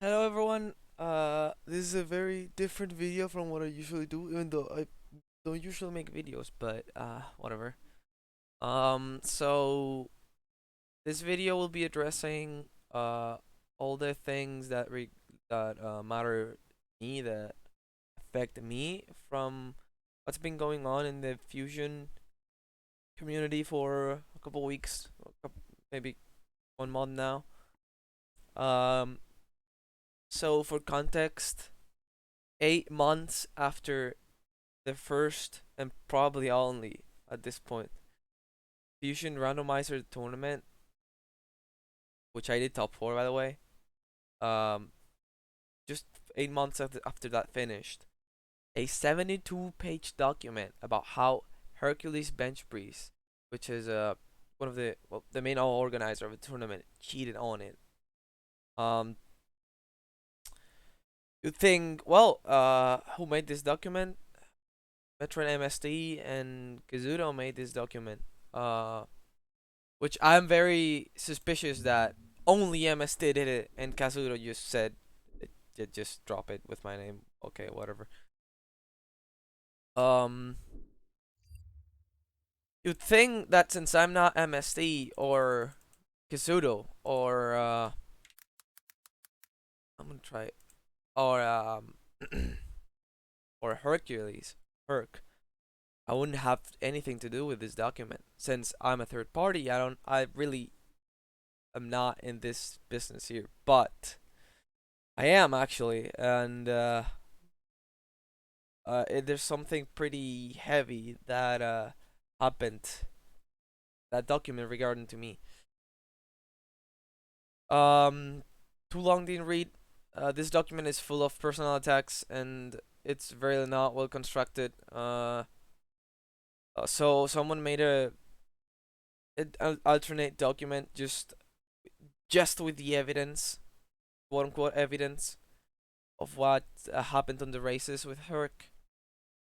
Hello everyone. This is a very different video from what I usually do, even though I don't usually make videos, but whatever. So this video will be addressing all the things that matter to me, that affect me from what's been going on in the fusion community for a couple weeks, maybe 1 month now. Um, so for context, 8 months after the first and probably only at this point Fusion Randomizer tournament, which I did top four by the way. Um, just 8 months after that finished, a 72-page document about how Hercules Bench Breeze, which is one of the main organizer of the tournament, cheated on it. Um, you think, well, who made this document? MetroidMST and Kazuto made this document. Which I'm very suspicious that only MST did it, and Kazuto just said, just drop it with my name. Okay, whatever. Um, you'd think that since I'm not MST or Kazuto or I'm gonna try it, or or Hercules, Herc, I wouldn't have anything to do with this document. Since I'm a third party, I really am not in this business here, but I am actually, and there's something pretty heavy that happened, that document regarding to me. Um, too long didn't read. This document is full of personal attacks and it's very not well constructed. So someone made an alternate document just with the evidence, quote unquote evidence of what happened on the races with Herc,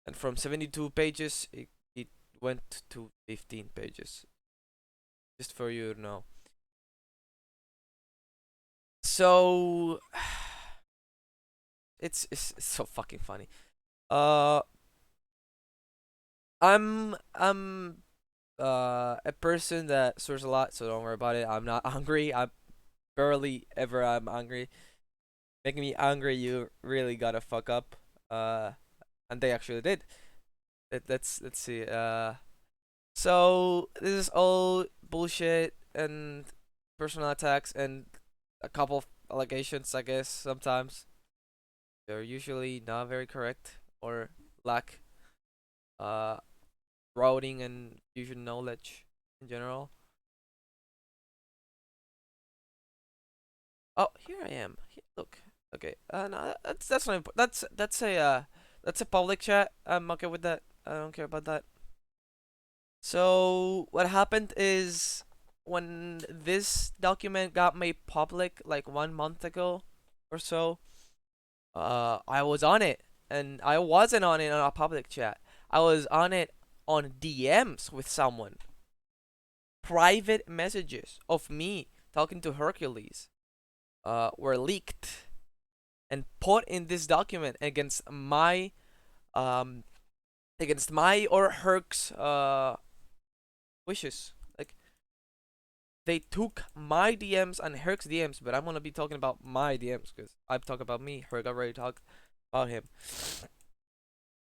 and from 72 pages it went to 15 pages. Just for you to know. So it's so fucking funny. Uh, I'm a person that swears a lot, so don't worry about it. I'm not angry. I'm barely ever I'm angry. Making me angry, you really gotta fuck up. Uh, and they actually did. Let's see. So this is all bullshit and personal attacks and a couple of allegations, I guess. Sometimes they're usually not very correct or lack uh routing and fusion knowledge in general. Oh, here I am. Look. Okay. No, that's not important. That's a public chat. I'm okay with that. I don't care about that. So what happened is when this document got made public like 1 month ago or so, I was on it, and I wasn't on it on a public chat. I was on it on DMs with someone. Private messages of me talking to Hercules were leaked and put in this document um against my or Herc's wishes. Like they took my DMs and Herc's DMs, but I'm gonna be talking about my DMs because I've talked about me. Herc already talked about him.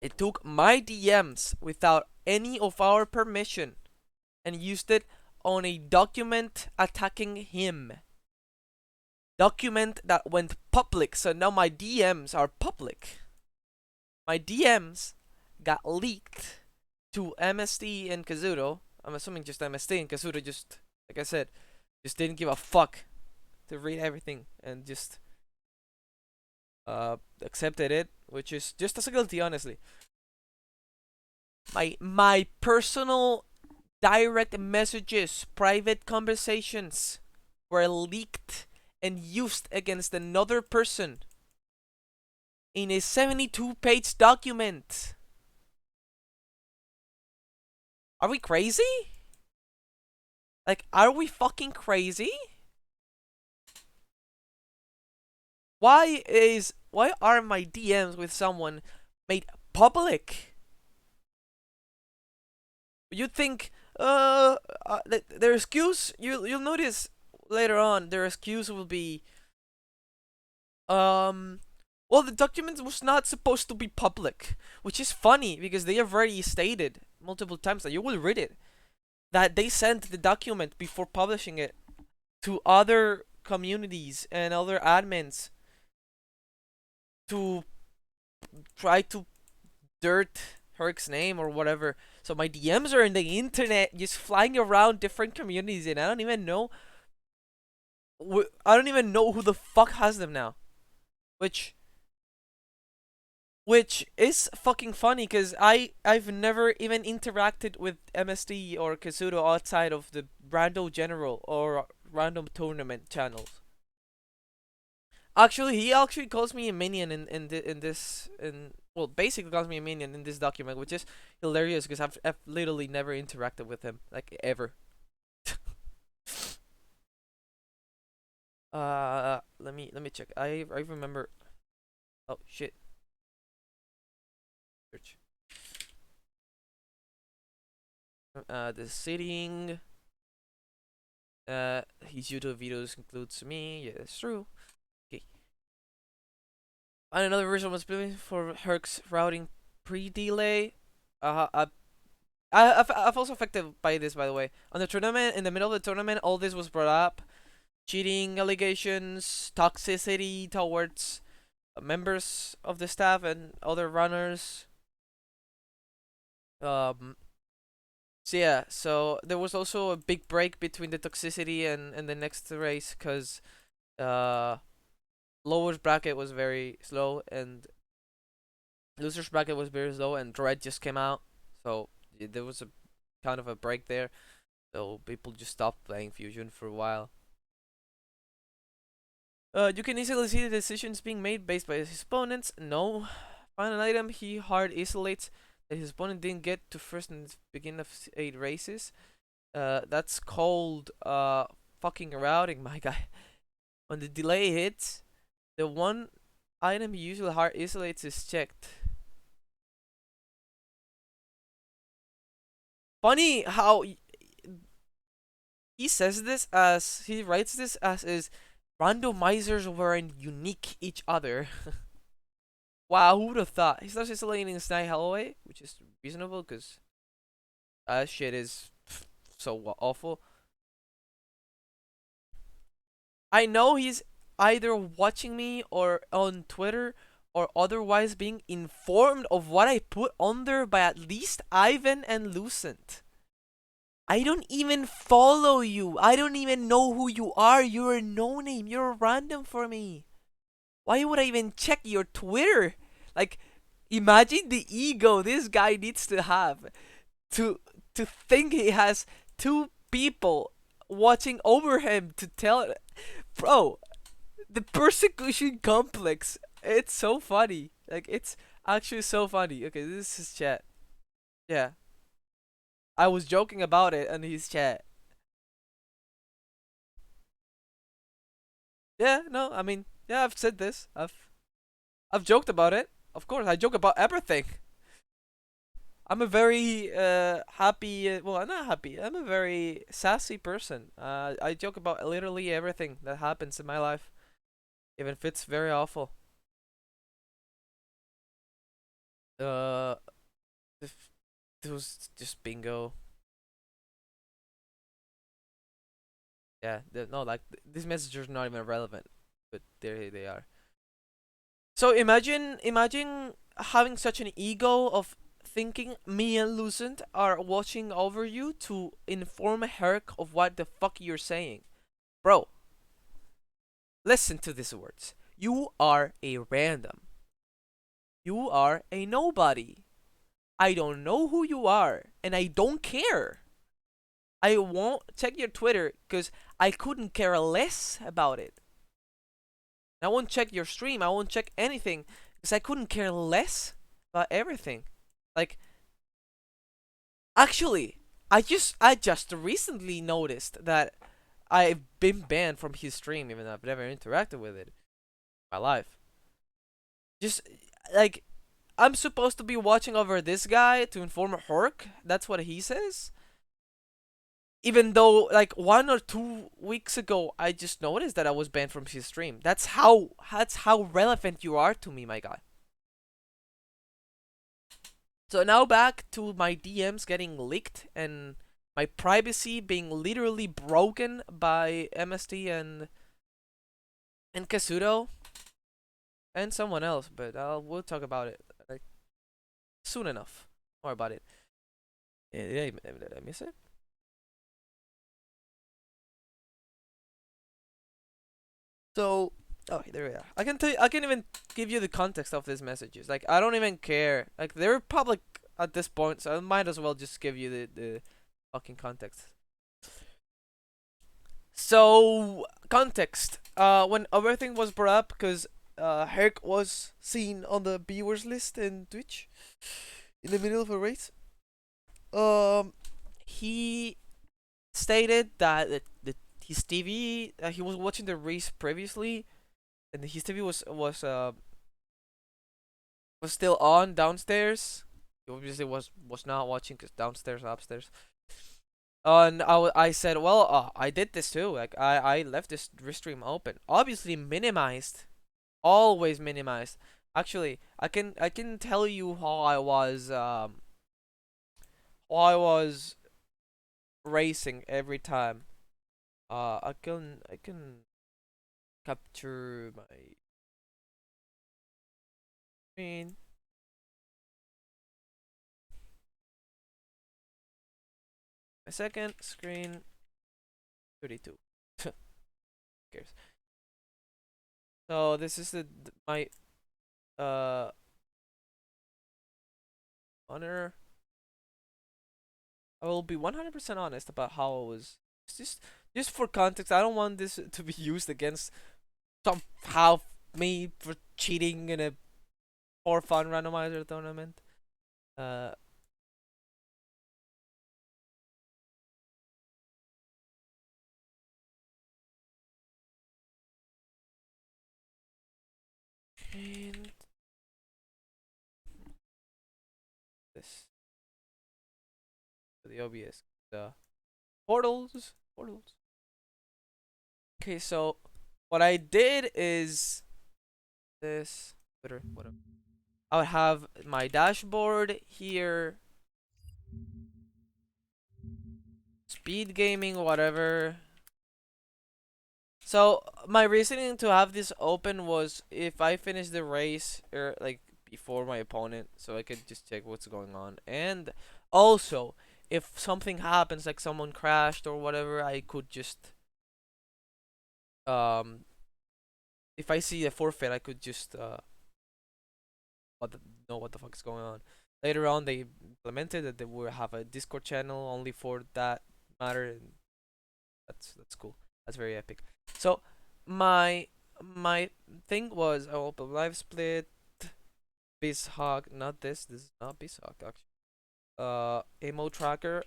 It took my DMs without any of our permission and used it on a document attacking him. Document that went public, so now my DMs are public. My DMs got leaked to MST and Kazuto. I'm assuming just MST, and Kazuto just, like I said, just didn't give a fuck to read everything and just accepted it, which is just as guilty, honestly. My personal direct messages, private conversations were leaked and used against another person in a 72-page document. Are we crazy? Like, are we fucking crazy? why are my DMs with someone made public? You think their excuse, you'll notice later on, their excuse will be um well, the document was not supposed to be public, which is funny because they have already stated multiple times that you will read it, that they sent the document before publishing it to other communities and other admins to try to dirt Herc's name or whatever. So my DMs are in the internet, just flying around different communities, and I don't even know who the fuck has them now. Which is fucking funny because I've never even interacted with MST or Kazuto outside of the random general or random tournament channels. Actually, he actually calls me a minion in this in well, basically calls me a minion in this document, which is hilarious because I've literally never interacted with him, like, ever. Let me check. I remember. Oh shit. Search. The sitting. His YouTube videos includes me. Yeah, that's true. Okay. And another version was built for Herc's routing pre-delay. I've also affected by this, by the way. On the tournament, in the middle of the tournament, all this was brought up: cheating allegations, toxicity towards members of the staff and other runners. Um. So yeah, so there was also a big break between the toxicity and the next race because uh lowers bracket was very slow and losers bracket was very slow and Dread just came out, so there was a kind of a break there. So people just stopped playing Fusion for a while. You can easily see the decisions being made based by his opponents. No. Find an item he hard isolates that his opponent didn't get to first in the beginning of 8 races. That's called fucking routing, my guy. When the delay hits, the one item he usually hard isolates is checked. Funny how he says this as he writes this as is randomizers weren't unique each other. Wow, who would have thought? He starts isolating Snipe Holloway, which is reasonable because that shit is so awful. I know he's either watching me or on Twitter or otherwise being informed of what I put on there by at least Ivan and Lucent. I don't even follow you. I don't even know who you are. You're a no name. You're a random for me. Why would I even check your Twitter? Like, imagine the ego this guy needs to have to think he has two people watching over him to tell. Bro, the persecution complex. It's so funny. Like, it's actually so funny. Okay, this is chat. Yeah. I was joking about it on his chat. Yeah, no, I mean, yeah, I've said this. I've joked about it. Of course, I joke about everything. I'm a very happy. Well, not happy. I'm a very sassy person. I joke about literally everything that happens in my life, even if it's very awful. Uh, it was just bingo. Yeah, no, like these messages are not even relevant, but there they are. So imagine having such an ego of thinking me and Lucent are watching over you to inform Herc of what the fuck you're saying. Bro, listen to these words. You are a random. You are a nobody. I don't know who you are, and I don't care. I won't check your Twitter because I couldn't care less about it. I won't check your stream. I won't check anything because I couldn't care less about everything. Like, actually, I just recently noticed that I've been banned from his stream, even though I've never interacted with it. my life. Just like I'm supposed to be watching over this guy to inform Herc. That's what he says. Even though like 1 or 2 weeks ago, I just noticed that I was banned from his stream. That's how relevant you are to me, my guy. So now back to my DMs getting leaked and my privacy being literally broken by MST and Kazuto and someone else, but we'll talk about it like soon enough. More about it. Did I miss it? So, oh, there we are. I can tell you, I can even give you the context of these messages. Like, I don't even care. Like, they're public at this point, so I might as well just give you the fucking context. So, context. When everything was brought up, because Herc was seen on the viewers list in Twitch in the middle of a race. He stated that his TV, he was watching the race previously, and his TV was still on downstairs. He obviously was not watching because downstairs, upstairs. And I said, well, I did this too. Like I left this restream open, obviously minimized, always minimized. Actually, I can tell you how I was racing every time. I can capture my screen. My second screen 32. Who cares? So this is my uh honor. I will be 100% honest about how I was. It's just for context. I don't want this to be used against somehow me for cheating in a for fun randomizer tournament. Uh, and this the OBS the portals. Okay, so what I did is this. Whatever. I would have my dashboard here, speed gaming, whatever. So my reasoning to have this open was if I finish the race or like before my opponent, so I could just check what's going on, and also if something happens, like someone crashed or whatever, I could just um if I see a forfeit, I could just know what the fuck is going on. Later on, they implemented that they will have a Discord channel only for that matter, and that's cool. That's very epic. So my my thing was I open live split, BizHawk, not this. This is not BizHawk actually. Emo tracker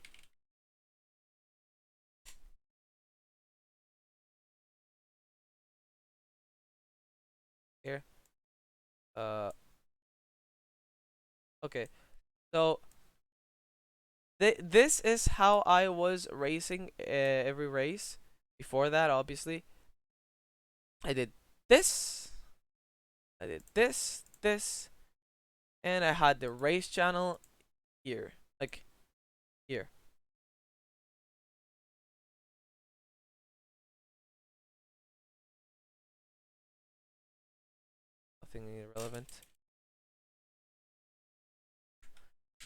here. Uh, okay. So this is how I was racing every race. Before that, obviously, I did this. I did this, and I had the race channel here, like here. Nothing irrelevant.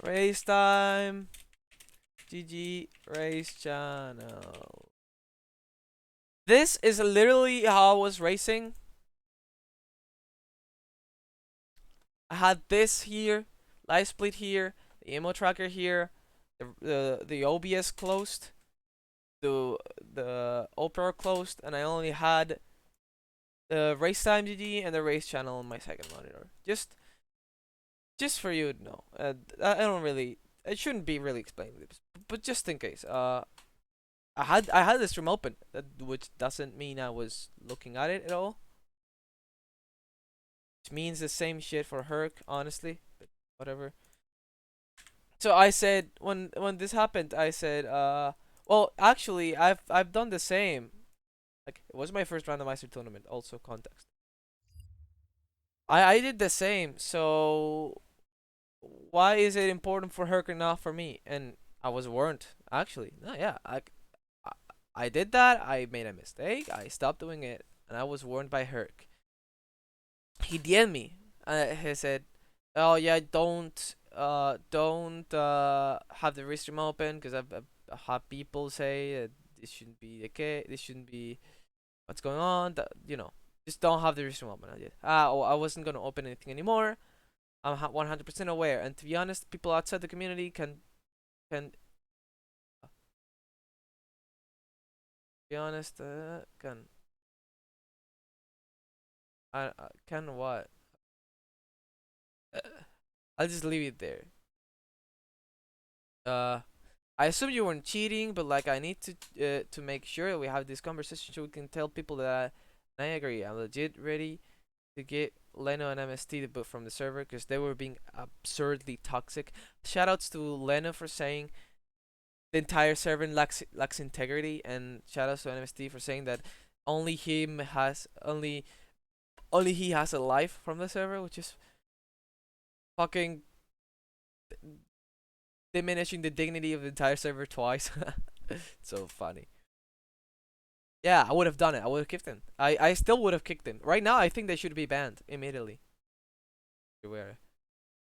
Race time. GG race channel. This is literally how I was racing. I had this here, live split here, the emo tracker here, the OBS closed, the Opera closed, and I only had the race time GG and the race channel on my second monitor. Just for you to know. I don't really. It shouldn't be really explained, but just in case. I had the stream open, which doesn't mean I was looking at it at all. which means the same shit for Herc, honestly. But whatever. So I said when this happened, I said, well, actually, I've done the same. Like it was my first randomizer tournament. Also context. I did the same. So why is it important for Herc and not for me? And I was warned. Actually, no, yeah, I I did that. I made a mistake. I stopped doing it, and I was warned by Herc. He DM'd me. He said, "Oh yeah, don't have the restream open because I've had people say that this shouldn't be the case. This shouldn't be what's going on. That just don't have the restream open." I did. Oh, I wasn't gonna open anything anymore. I'm 100% aware, and to be honest, people outside the community can be honest. Can what? I'll just leave it there. Uh, I assume you weren't cheating, but like I need to make sure that we have this conversation so we can tell people that I agree. I'm legit ready to get Leno and MST to boot from the server because they were being absurdly toxic. Shoutouts to Leno for saying the entire server lacks integrity, and shoutouts to MST for saying that only he has a life from the server, which is fucking diminishing the dignity of the entire server twice. So funny. Yeah, I would have done it. I would have kicked him. I still would have kicked him. Right now, I think they should be banned immediately. Where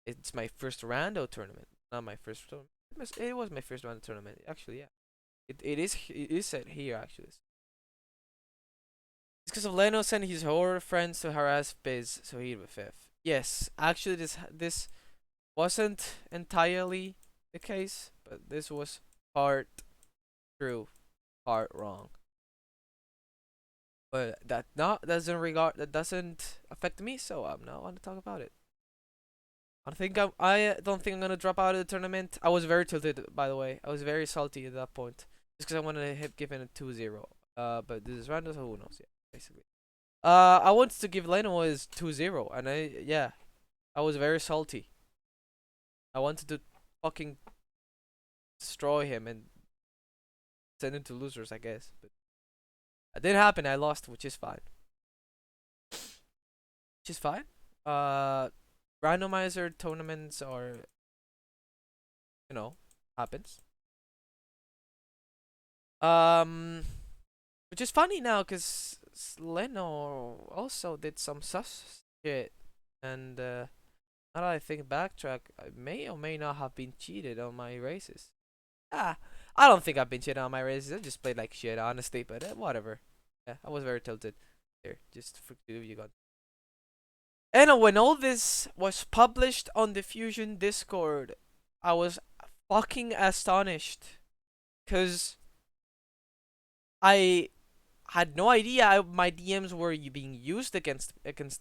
it's my first rando tournament, not my first tournament. It was my first rando tournament. Actually, yeah. It is said here actually. It's because of Leno sending his horror friends to harass Biz, so he'd be fifth. Yes, actually, this wasn't entirely the case, but this was part true, part wrong. But that doesn't affect me, so I'm not want to talk about it. I don't think I'm gonna drop out of the tournament. I was very tilted, by the way. I was very salty at that point, just because I wanted to hit given a 2-0. But this is random, so who knows? Yeah, basically. I wanted to give Leno his 2-0, and I was very salty. I wanted to fucking destroy him and send him to losers, I guess. But it didn't happen. I lost, which is fine. Which is fine. Uh, Randomizer tournaments are, happens. Um, which is funny now, cause Leno also did some sus shit, and now that I think backtrack, I may or may not have been cheated on my races. Ah, I don't think I've been cheated on my races. I just played like shit, honestly. But whatever. Yeah, I was very tilted there. Just for you got. And when all this was published on the Fusion Discord, I was fucking astonished, cause I had no idea my DMs were being used against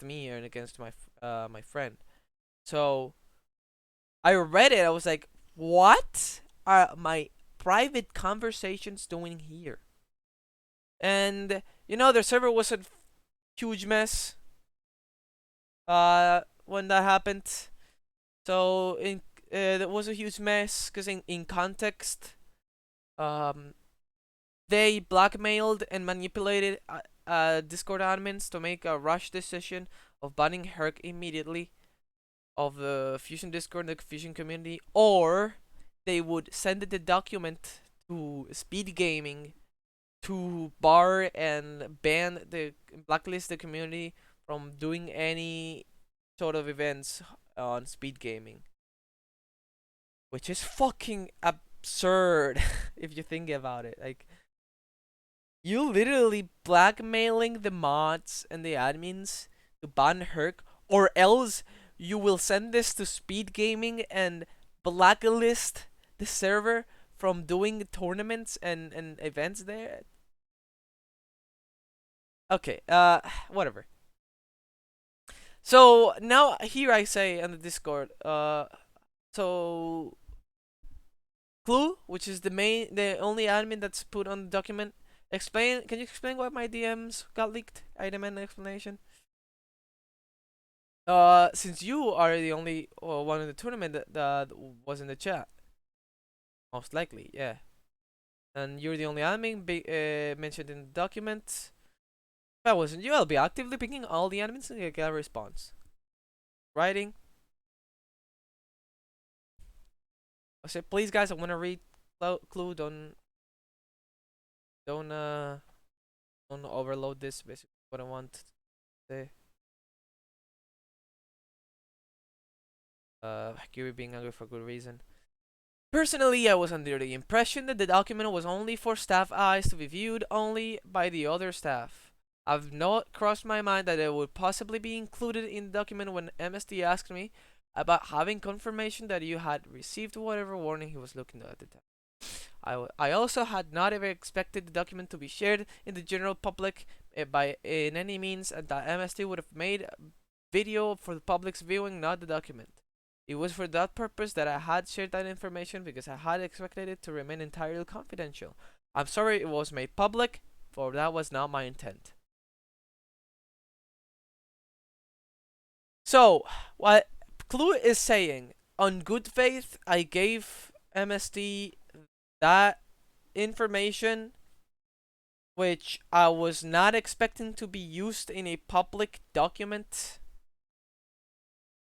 me and against my friend. So I read it. I was like, what are my private conversations doing here? And their server was a huge mess. When that happened, so that was a huge mess because in context, um, they blackmailed and manipulated Discord admins to make a rush decision of banning Herc immediately of the Fusion Discord and the Fusion community, or they would send the document to Speed Gaming to bar and ban blacklist the community from doing any sort of events on Speed Gaming, which is fucking absurd if you think about it. Like, you literally blackmailing the mods and the admins to ban Herc, or else you will send this to Speed Gaming and blacklist the server from doing tournaments and events there. Okay, whatever. So now here I say on the Discord, so Clue, which is the only admin that's put on the document, can you explain why my DMs got leaked? I demand an explanation. Since you are the only one in the tournament that was in the chat, most likely, yeah. And you're the only admin mentioned in the document. If I wasn't you, I'll be actively picking all the admins and get a response. Writing. I said, please, guys, I want to read clue. Don't uh, don't overload this. Basically, what I want to say. Kiri being angry for good reason. Personally, I was under the impression that the document was only for staff eyes to be viewed only by the other staff. I've not crossed my mind that it would possibly be included in the document when MST asked me about having confirmation that you had received whatever warning he was looking at the time. I also had not ever expected the document to be shared in the general public by in any means, and that MST would have made a video for the public's viewing, not the document. It was for that purpose that I had shared that information because I had expected it to remain entirely confidential. I'm sorry it was made public, for that was not my intent. So, what Clue is saying, on good faith, I gave MST that information which I was not expecting to be used in a public document,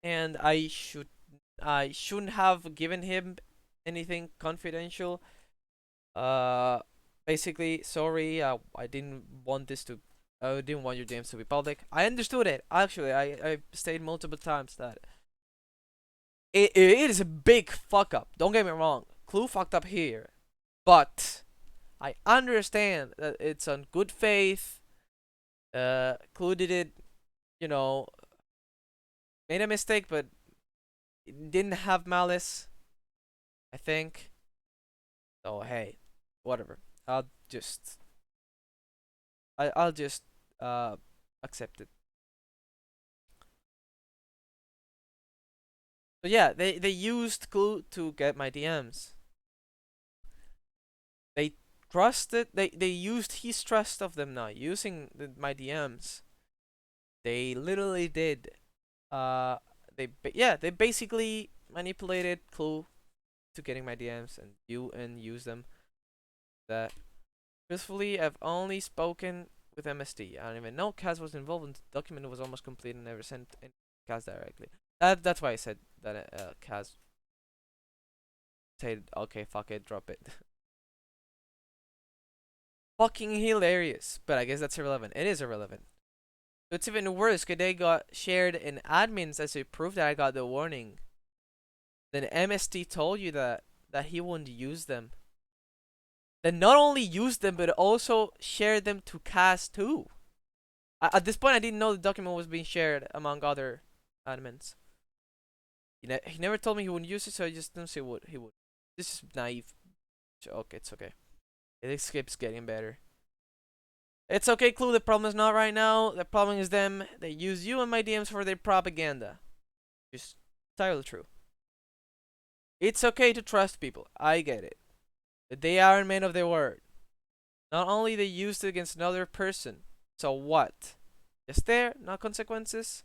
and I shouldn't have given him anything confidential. Uh, Basically, sorry, I didn't want this to. I didn't want your DMs to be public. I understood it. Actually, I stated multiple times that it is a big fuck up. Don't get me wrong. Clue fucked up here, but I understand that it's on good faith. Clue did it, you know, made a mistake, but it didn't have malice. I think. So hey, whatever. I'll just I'll just uh accept it. So yeah, they used Clue to get my DMs. They trusted. They used his trust of them not using my DMs. They literally did. Uh, they basically manipulated Clue to getting my DMs and use them. That truthfully, I've only spoken with MSD. I don't even know Kaz was involved, and the document was almost complete and never sent any Kaz directly. That's why I said that Kaz said, okay, fuck it, drop it. Fucking hilarious, but I guess that's irrelevant. It is irrelevant. It's even worse because they got shared in admins as a proof that I got the warning. Then MST told you that he wouldn't use them. Then not only use them, but also share them to Kaz too. At this point, I didn't know the document was being shared among other admins. He never told me he wouldn't use it, so I just didn't say he would. This is naive. Okay, it's okay. It keeps getting better. It's okay, Clue. The problem is not right now. The problem is them. They use you and my DMs for their propaganda. Just entirely true. It's okay to trust people. I get it. But they aren't men of their word. Not only they used it against another person. So what? Just there, not consequences.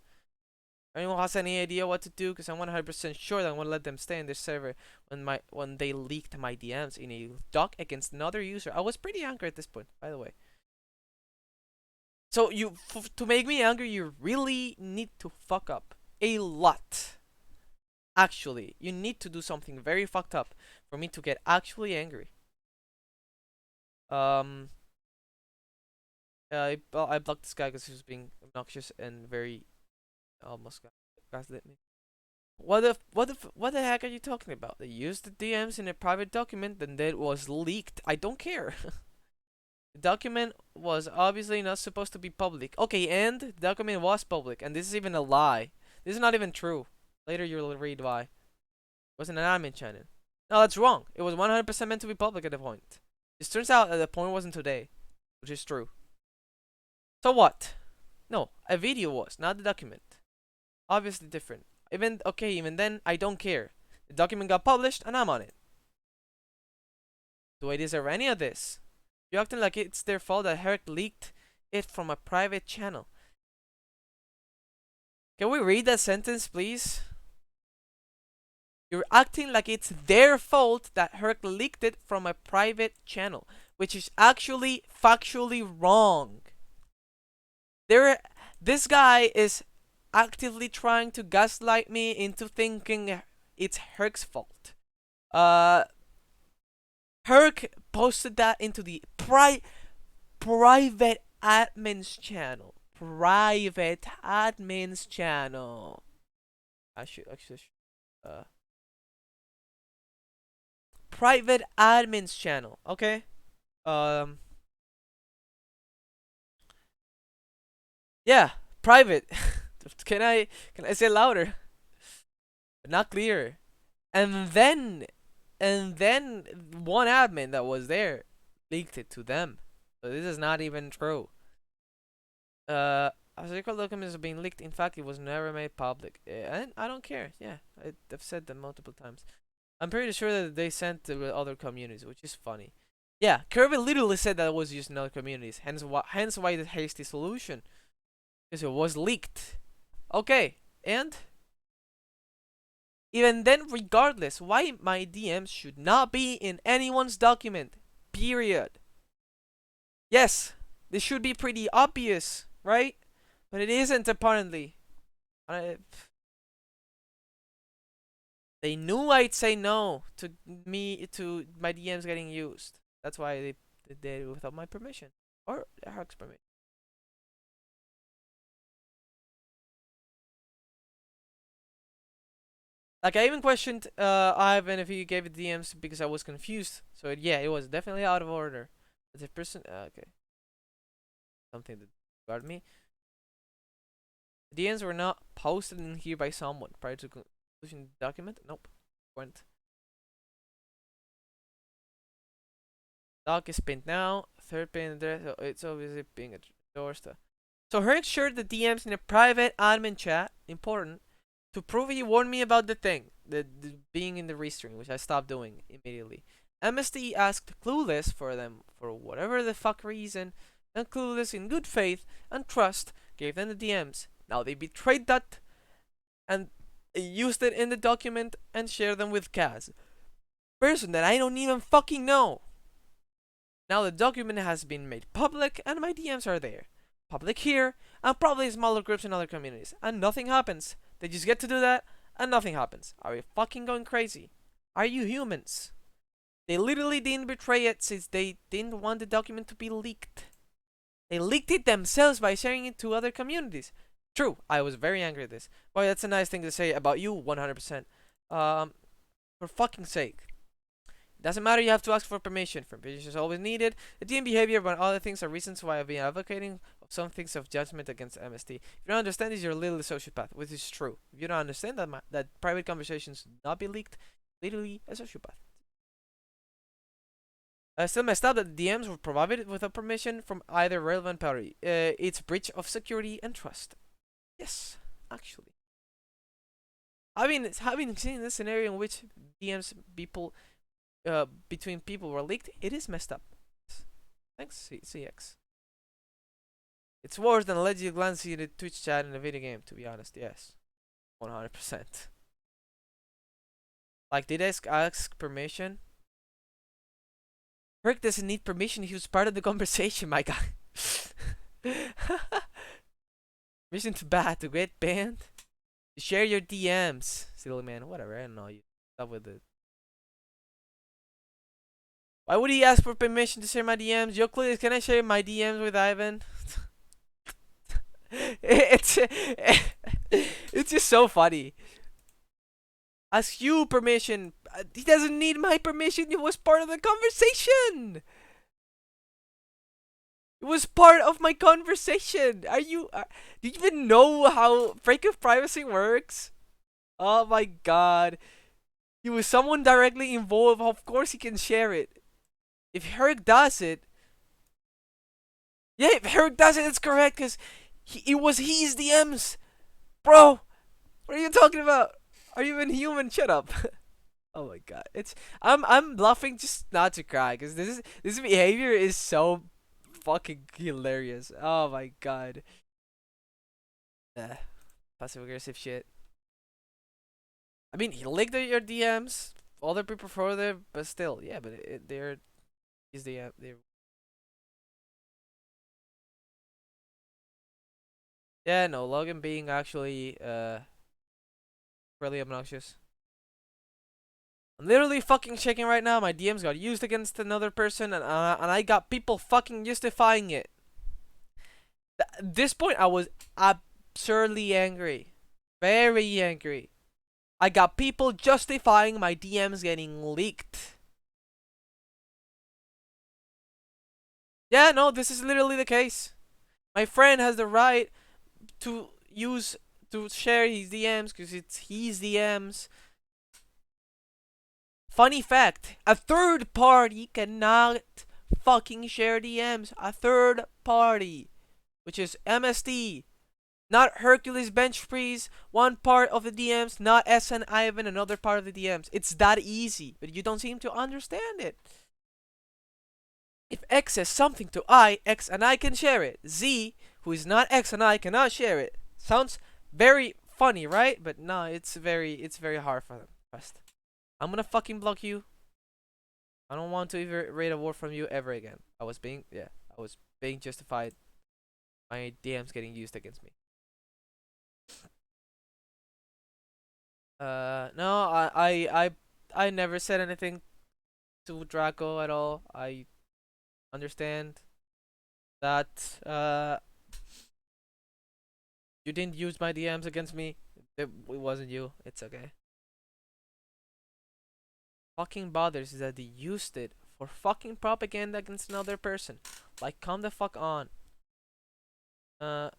Anyone has any idea what to do? Because I'm 100% sure that I want to let them stay in this server when they leaked my DMs in a doc against another user. I was pretty angry at this point, by the way. So to make me angry, you really need to fuck up a lot. Actually, you need to do something very fucked up for me to get actually angry. I blocked this guy because he was being obnoxious and very almost gaslit me. What the heck are you talking about? They used the DMs in a private document, then that was leaked. I don't care. The document was obviously not supposed to be public. Okay, and the document was public, and this is even a lie. This is not even true. Later you'll read why. It wasn't an admin channel. No, that's wrong. It was 100% meant to be public at the point. It turns out that the point wasn't today, which is true. So what? No, a video was, not the document. Obviously different. Even then, I don't care. The document got published, and I'm on it. Do I deserve any of this? You're acting like it's their fault that Herc leaked it from a private channel. Can we read that sentence, please? You're acting like it's their fault that Herc leaked it from a private channel, which is actually factually wrong. This guy is actively trying to gaslight me into thinking it's Herc's fault. Herc posted that into the private admin's channel. Private admin's channel. I should actually. Private admin's channel. Okay. Um. Yeah. Private. can I say louder? Not clear. And then one admin that was there leaked it to them. So this is not even true. As I recall, documents are being leaked. In fact, it was never made public. And I don't care. Yeah, I've said that multiple times. I'm pretty sure that they sent to other communities, which is funny. Yeah, Kirby literally said that it was used in other communities. Hence why the hasty solution, because it was leaked. Okay, and even then, regardless, why my DMs should not be in anyone's document. Period. Yes, this should be pretty obvious, right? But it isn't apparently. They knew I'd say no to my DMs getting used. That's why they did it without my permission or Herc's permission. Like I even questioned Ivan if he gave it DMs because I was confused. So yeah, it was definitely out of order. The person okay, something that bothered me. DMs were not posted in here by someone prior to conclusion document. Nope, weren't. Doc is pinned now. Third pin address. So it's obviously being endorsed. So Herc shared the DMs in a private admin chat. Important. To prove he warned me about the thing, the being in the restring, which I stopped doing immediately. MST asked Clueless for them for whatever the fuck reason, and Clueless, in good faith and trust, gave them the DMs. Now they betrayed that and used it in the document and shared them with Kaz, person that I don't even fucking know. Now the document has been made public and my DMs are there. Public here, and probably smaller groups in other communities, and nothing happens. They just get to do that, and nothing happens. Are we fucking going crazy? Are you humans? They literally didn't betray it since they didn't want the document to be leaked. They leaked it themselves by sharing it to other communities. True, I was very angry at this. Boy, that's a nice thing to say about you, 100%. For fucking sake. Doesn't matter, you have to ask for permission. Permission is always needed. The DM behavior, but other things are reasons why I've been advocating of some things of judgment against MST. If you don't understand this, you're a little sociopath, which is true. If you don't understand that private conversations should not be leaked, literally a sociopath. Still messed up that the DMs were provided without permission from either relevant party. It's breach of security and trust. Yes, actually. Having seen this scenario in which DMs between people were leaked, it is messed up. Thanks, CX. It's worse than allegedly glancing at a Twitch chat in a video game, to be honest, yes. 100%. Like, did I ask permission? Rick doesn't need permission, he was part of the conversation, my guy. Mission to bad, to get banned? Share your DMs, silly man, whatever, I don't know, you stop with it. Why would he ask for permission to share my DMs? Yo, please, can I share my DMs with Ivan? it's just so funny. Ask you permission. He doesn't need my permission. It was part of the conversation. It was part of my conversation. Do you even know how break of privacy works? Oh my god. He was someone directly involved. Of course he can share it. If Herc does it, yeah, if Herc does it, it's correct because it was his DMs, bro. What are you talking about? Are you even human? Shut up. Oh my god, I'm laughing just not to cry because this behavior is so fucking hilarious. Oh my god. passive aggressive shit. I mean, he licked your DMs. Other people further, but still, yeah. But they're he's the they're yeah. No, Logan being actually really obnoxious. I'm literally fucking checking right now. My DMs got used against another person, and I got people fucking justifying it. At this point, I was absurdly angry, very angry. I got people justifying my DMs getting leaked. Yeah, no, this is literally the case. My friend has the right to use to share his DMs because it's his DMs. Funny fact: a third party cannot fucking share DMs. A third party, which is MST, not Hercules bench press, one part of the DMs, not S and Ivan, another part of the DMs. It's that easy, but you don't seem to understand it. If X says something to I, X and I can share it. Z, who is not X and I, cannot share it. Sounds very funny, right? But no, it's very hard for them. Trust. I'm gonna fucking block you. I don't want to even read a word from you ever again. I was being justified. My DMs getting used against me. No, I never said anything to Draco at all. I understand that you didn't use my DMs against me. It wasn't you. It's okay. Fucking bothers is that they used it for fucking propaganda against another person. Like, come the fuck on. Uh,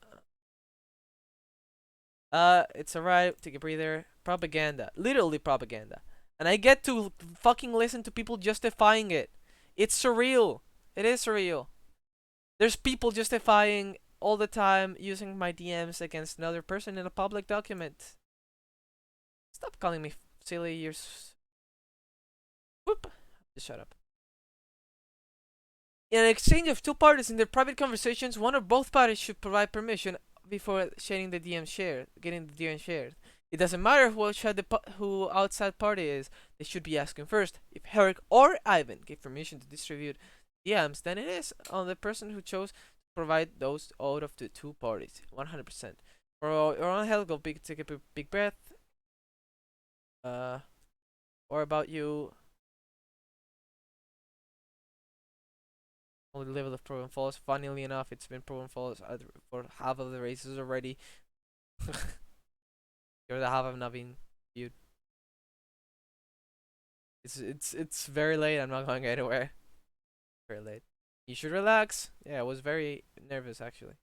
it's alright. Take a breather. Propaganda, literally propaganda, and I get to fucking listen to people justifying it. It's surreal. It is surreal. There's people justifying all the time using my DMs against another person in a public document. Stop calling me silly. Whoop. Just shut up. In an exchange of two parties in their private conversations, one or both parties should provide permission before sharing the DM shared, getting the DM shared. It doesn't matter who outside party is, they should be asking first. If Herrick or Ivan give permission to distribute DMs, then it is on the person who chose to provide those out of the two parties. 100%. For your own health, take a big breath. Or about you, only level of proven false. Funnily enough, it's been proven false for half of the races already. The other half have not been viewed. It's very late. I'm not going anywhere. Very late. You should relax. Yeah, I was very nervous actually.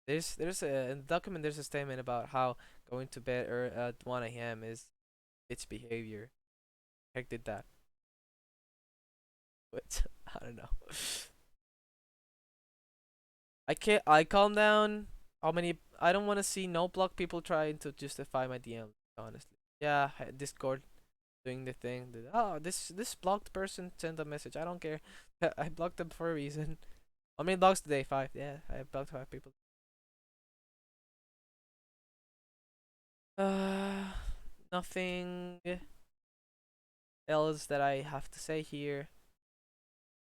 There's a in the document there's a statement about how going to bed at 1 a.m. is its behavior. Heck did that. But I don't know. I calm down. How many? I don't want to see no block people trying to justify my DM. Honestly, yeah, Discord doing the thing. Oh, this blocked person sent a message. I don't care. I blocked them for a reason. How many blocks today? 5. Yeah, I blocked 5 people. Uh, nothing else that I have to say here.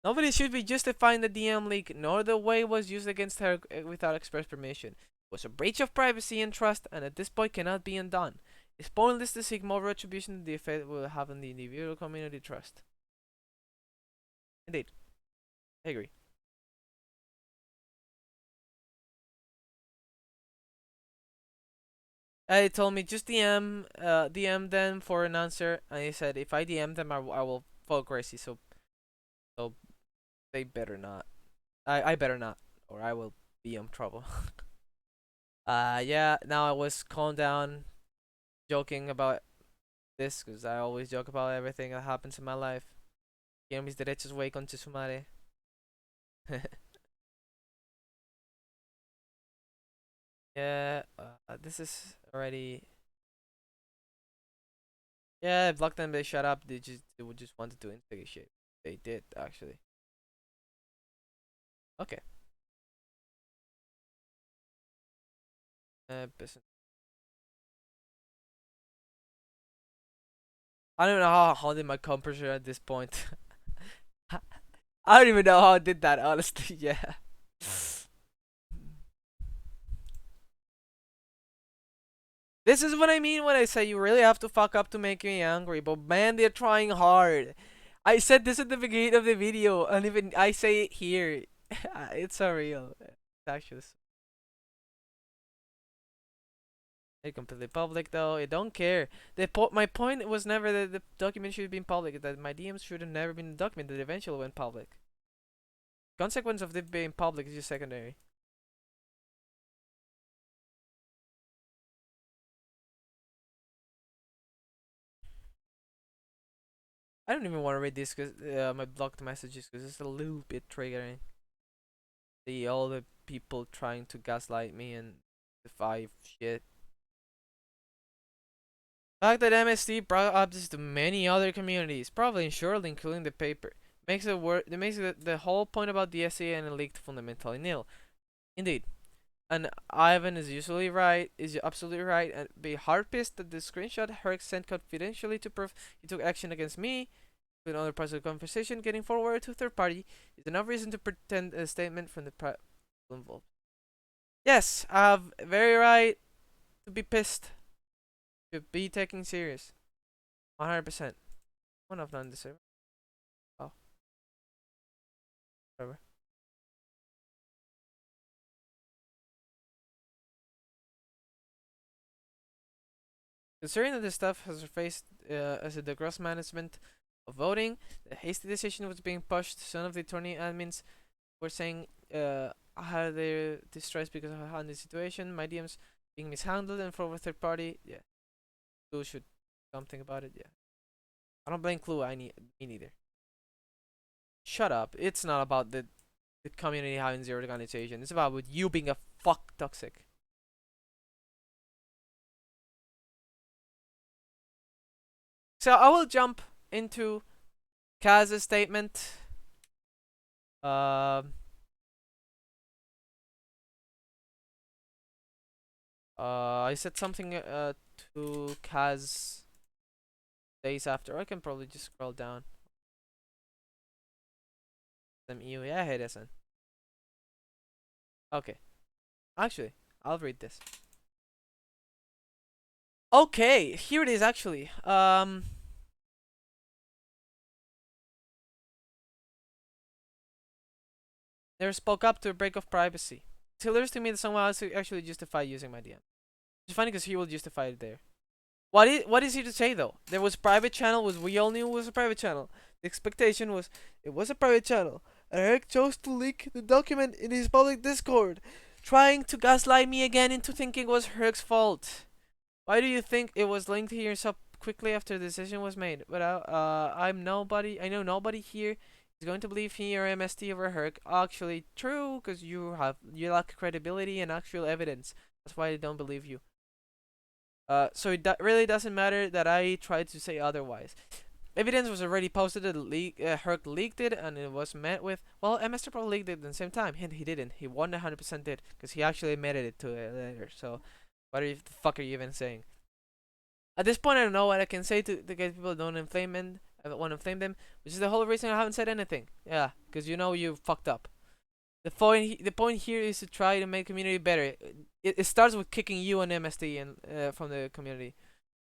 Nobody should be justifying the DM leak, nor the way it was used against her without express permission. It was a breach of privacy and trust, and at this point cannot be undone. It's pointless to seek more retribution than the effect will have on the individual community trust. Indeed, I agree. He told me just DM them for an answer, and he said if I DM them, I will fall crazy. So they better not. I better not, or I will be in trouble. Yeah. Now I was calmed down, joking about this, because I always joke about everything that happens in my life. Quiero mis derechos, güey, concha su madre. Yeah. This is already. Yeah, I blocked them. They shut up. They just wanted to instigate shit. They did actually. Okay. Business. I don't know how I did my composure at this point. I don't even know how I did that, honestly. Yeah. This is what I mean when I say you really have to fuck up to make me angry. But man, they're trying hard. I said this at the beginning of the video, and even I say it here. It's surreal. It's actually it's completely public though. I don't care. My point was never that the document should have been public. That my DMs should have never been documented. Eventually went public. Consequence of it being public is just secondary. I don't even want to read this because my blocked messages because it's a little bit triggering. See all the people trying to gaslight me and defy shit. The fact that MST brought up this to many other communities, probably and surely including the paper, makes the whole point about the SCA and leaked fundamentally nil. Indeed. And Ivan is usually right, is absolutely right, and be hard pissed that the screenshot Herc sent confidentially to prove he took action against me, with other parts of the conversation getting forwarded to third party, is enough reason to pretend a statement from the involved. Yes, I have very right to be pissed, to be taken serious, 100%. One of none deserve. Oh, whatever. Considering that this stuff has faced as the gross management of voting, the hasty decision was being pushed. Some of the attorney admins were saying how they're distressed because of how the situation, my DMs being mishandled and for a third party. Yeah, Clue should do something about it. Yeah, I don't blame Clue. Me neither. Shut up. It's not about the community having zero organization. It's about with you being a fuck toxic. So I will jump into Kaz's statement. Um. I said something to Kaz days after. I can probably just scroll down. EU. Yeah, hey, listen. Okay. Actually, I'll read this. Okay, here it is actually. They spoke up to a break of privacy. It's hilarious to me that someone else actually justified using my DM. It's funny because he will justify it there. What is he to say though? There was private channel. We all knew it was a private channel. The expectation was it was a private channel. And Eric chose to leak the document in his public Discord, trying to gaslight me again into thinking it was Herc's fault. Why do you think it was linked here so quickly after the decision was made? But I'm nobody. I know nobody here is going to believe he or MST over Herc. Actually, true, because you lack credibility and actual evidence. That's why I don't believe you. So it really doesn't matter that I tried to say otherwise. Evidence was already posted that Herc leaked it, and it was met with, well, MST probably leaked it at the same time. He didn't. He 100% did, because he actually admitted it to it later. So, what the fuck are you even saying? At this point, I don't know what I can say to get people don't inflame them. I don't want to inflame them, which is the whole reason I haven't said anything. Yeah, because you know you fucked up. The point here is to try to make community better. It starts with kicking you and MST and from the community.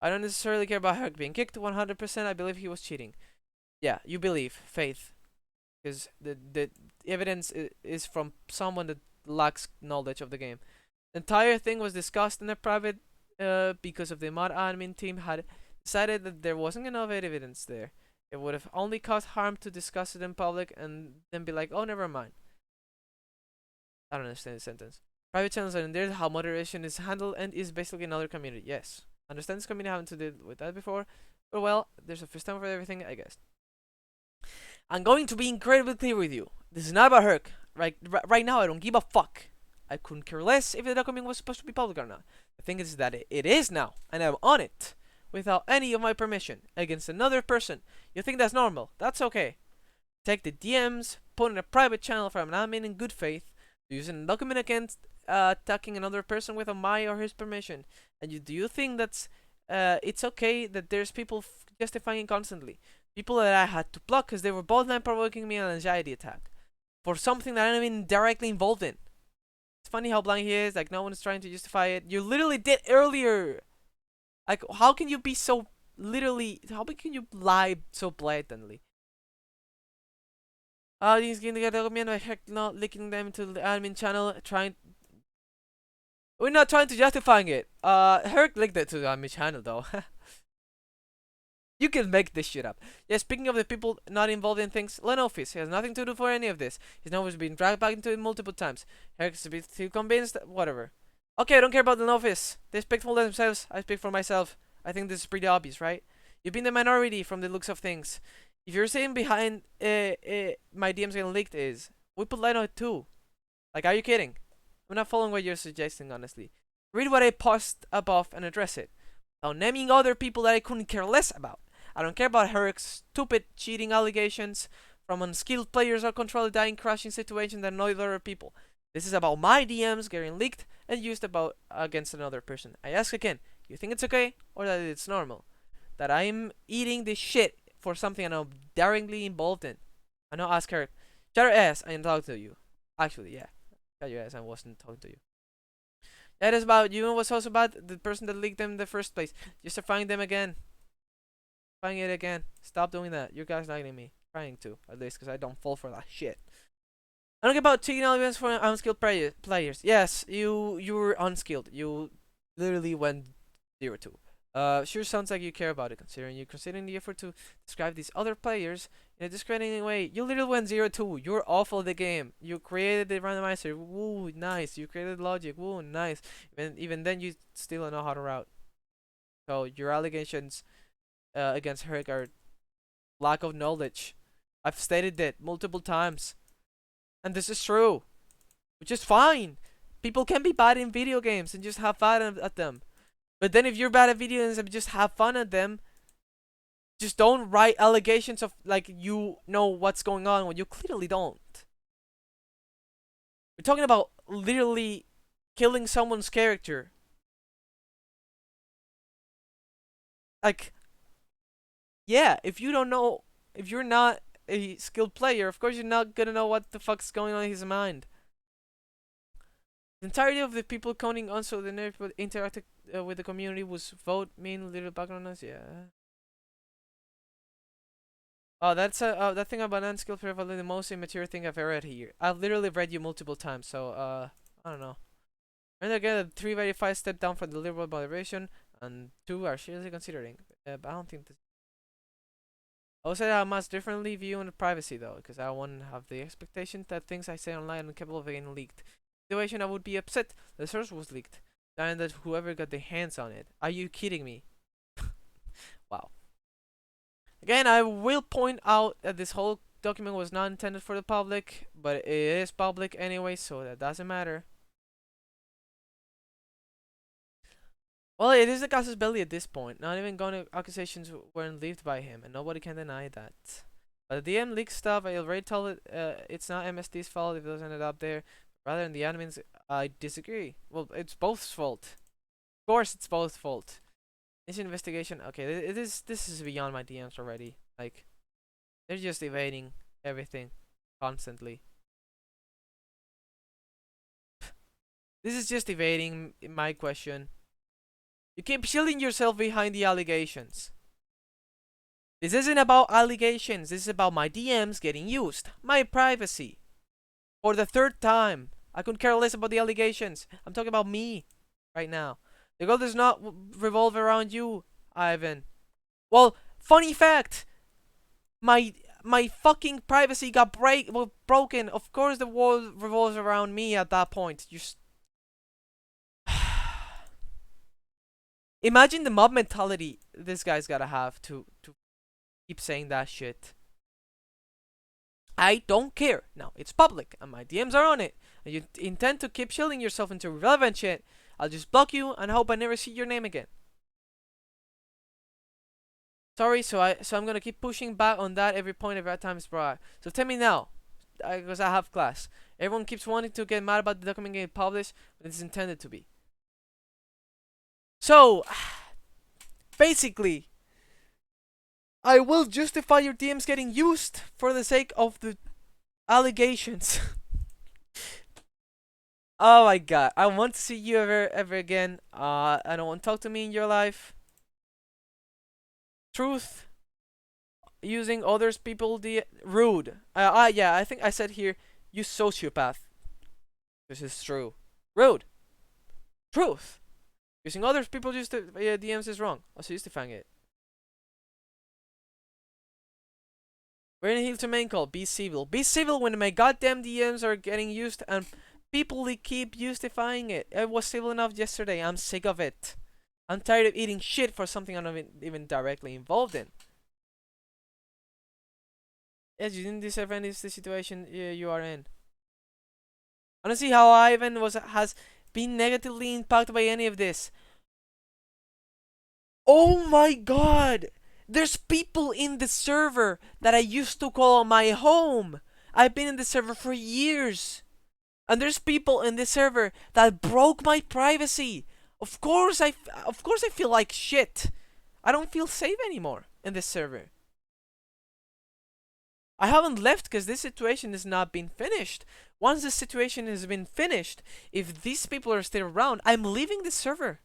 I don't necessarily care about Herc being kicked 100%. I believe he was cheating. Yeah, you believe, faith, because the evidence is from someone that lacks knowledge of the game. The entire thing was discussed in a private because of the mod admin team had decided that there wasn't enough evidence there. It would have only caused harm to discuss it in public and then be like, oh, never mind. I don't understand the sentence. Private channels are in there, how moderation is handled, and is basically another community. Yes. Understand this community haven't deal with that before, but well, there's a first time for everything, I guess. I'm going to be incredibly clear with you. This is not about Herc. Right now, I don't give a fuck. I couldn't care less if the document was supposed to be public or not. The thing is that it is now, and I'm on it without any of my permission against another person. You think that's normal? That's okay. take the DMs, put in a private channel from an admin in good faith, using a document against attacking another person with my or his permission. And do you think that's it's okay that there's people justifying constantly? People that I had to block because they were both provoking me an anxiety attack for something that I'm even directly involved in. It's funny how blind he is. Like no one is trying to justify it. You literally did earlier. Like how can you be so literally? How can you lie so blatantly? He's going to get me and heck not linking them to the admin channel. We're not trying to justifying it. Herc linked it to the admin channel though. You can make this shit up. Yeah, speaking of the people not involved in things, Lenofis has nothing to do for any of this. His nose has been dragged back into it multiple times. Herc's a bit too convinced. Whatever. Okay, I don't care about the Lenofis. They speak for themselves. I speak for myself. I think this is pretty obvious, right? You've been the minority from the looks of things. If you're saying behind my DMs getting leaked is, we put light on it too. Like, are you kidding? I'm not following what you're suggesting, honestly. Read what I post above and address it. Now, naming other people that I couldn't care less about. I don't care about Herc's stupid cheating allegations from unskilled players or controlled dying crashing situations that annoy other people. This is about my DMs getting leaked and used about against another person. I ask again, you think it's okay or that it's normal? That I'm eating this shit for something I'm directly involved in? I know, ask Herc. Shut your ass, I am talking to you. Actually, yeah. Shut your ass, I wasn't talking to you. That is about you and was also about the person that leaked them in the first place. Justifying them again. Trying it again. Stop doing that. You guys liking me. Trying to, at least, because I don't fall for that shit. I don't care about taking elements for unskilled players. Yes, you're unskilled. You literally went 0-2. Sure sounds like you care about it, considering you're considering the effort to describe these other players in a discrediting way. You literally went 0-2. You're awful at the game. You created the randomizer. Woo, nice. You created logic. Woo, nice. Even then, you still don't know how to route. So your allegations against Herc are lack of knowledge. I've stated that multiple times. And this is true. Which is fine. People can be bad in video games and just have fun at them. But then if you're bad at video games and just have fun at them, just don't write allegations of like you know what's going on when you clearly don't. We're talking about literally killing someone's character. Like, yeah, if you don't know, if you're not a skilled player, of course you're not gonna know what the fuck's going on in his mind. The entirety of the people counting also the nerf but interacted with the community was vote mean little background noise. Yeah. Oh, that's that thing about unskilled player probably the most immature thing I've ever read here. I've literally read you multiple times, so I don't know. And again, 3 verified step down from the liberal moderation, and 2 are seriously considering. But I don't think this. I would say I must differently view on privacy though, because I won't have the expectation that things I say online are capable of getting leaked. Situation I would be upset the source was leaked, and that whoever got their hands on it. Are you kidding me? Wow. Again, I will point out that this whole document was not intended for the public, but it is public anyway, so that doesn't matter. Well, it is the casus belli at this point. Not even going accusations weren't leaked by him, and nobody can deny that. But the DM leak stuff, I already told it, it's not MST's fault if those ended up there. Rather than the admins, I disagree. Well, it's both's fault. Of course, it's both's fault. This investigation, okay, this is beyond my DMs already. Like, they're just evading everything constantly. This is just evading my question. You keep shielding yourself behind the allegations. This isn't about allegations. This is about my DMs getting used. My privacy. For the 3rd time. I couldn't care less about the allegations. I'm talking about me right now. The goal does not revolve around you, Ivan. Well, funny fact. My fucking privacy got broken. Of course the world revolves around me at that point. Imagine the mob mentality this guy's gotta have to keep saying that shit. I don't care. Now, it's public, and my DMs are on it, and you intend to keep shielding yourself into irrelevant shit, I'll just block you and hope I never see your name again. Sorry, so I'm gonna keep pushing back on that every point every time it's brought. So tell me now, because I have class. Everyone keeps wanting to get mad about the document getting published when it's intended to be. So basically, I will justify your DMs getting used for the sake of the allegations. Oh my god, I want to see you ever again. I don't want to talk to me in your life. Truth. Using others people the rude. Yeah, I think I said here, you sociopath. This is true. Rude. Truth. Using others people just DMs is wrong. Also justifying it. We're in a heel to main call. Be civil. Be civil when my goddamn DMs are getting used and people keep justifying it. It was civil enough yesterday. I'm sick of it. I'm tired of eating shit for something I'm not even directly involved in. Yes, you didn't deserve any of the situation you are in. I don't see how Ivan has been negatively impacted by any of this. Oh my god! There's people in the server that I used to call my home. I've been in the server for years. And there's people in the server that broke my privacy. Of course I feel like shit. I don't feel safe anymore in this server. I haven't left because this situation has not been finished. Once the situation has been finished, if these people are still around, I'm leaving the server.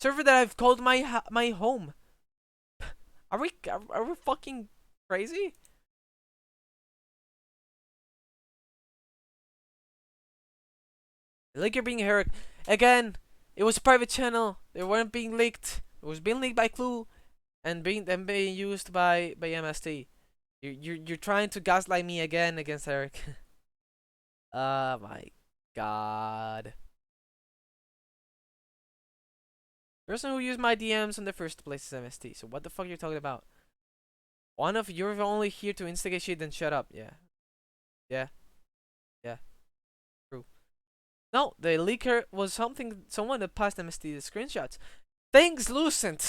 Server that I've called my home. Are we fucking crazy? The leaker being Herrick again. It was a private channel. They weren't being leaked. It was being leaked by Clue, and being used by MST. You're trying to gaslight me again against Eric. Oh my god. The person who used my DMs in the first place is MST. So what the fuck are you talking about? One of you're only here to instigate shit, then shut up. Yeah. Yeah. Yeah. True. No, the leaker was someone that passed MST the screenshots. Things loosened.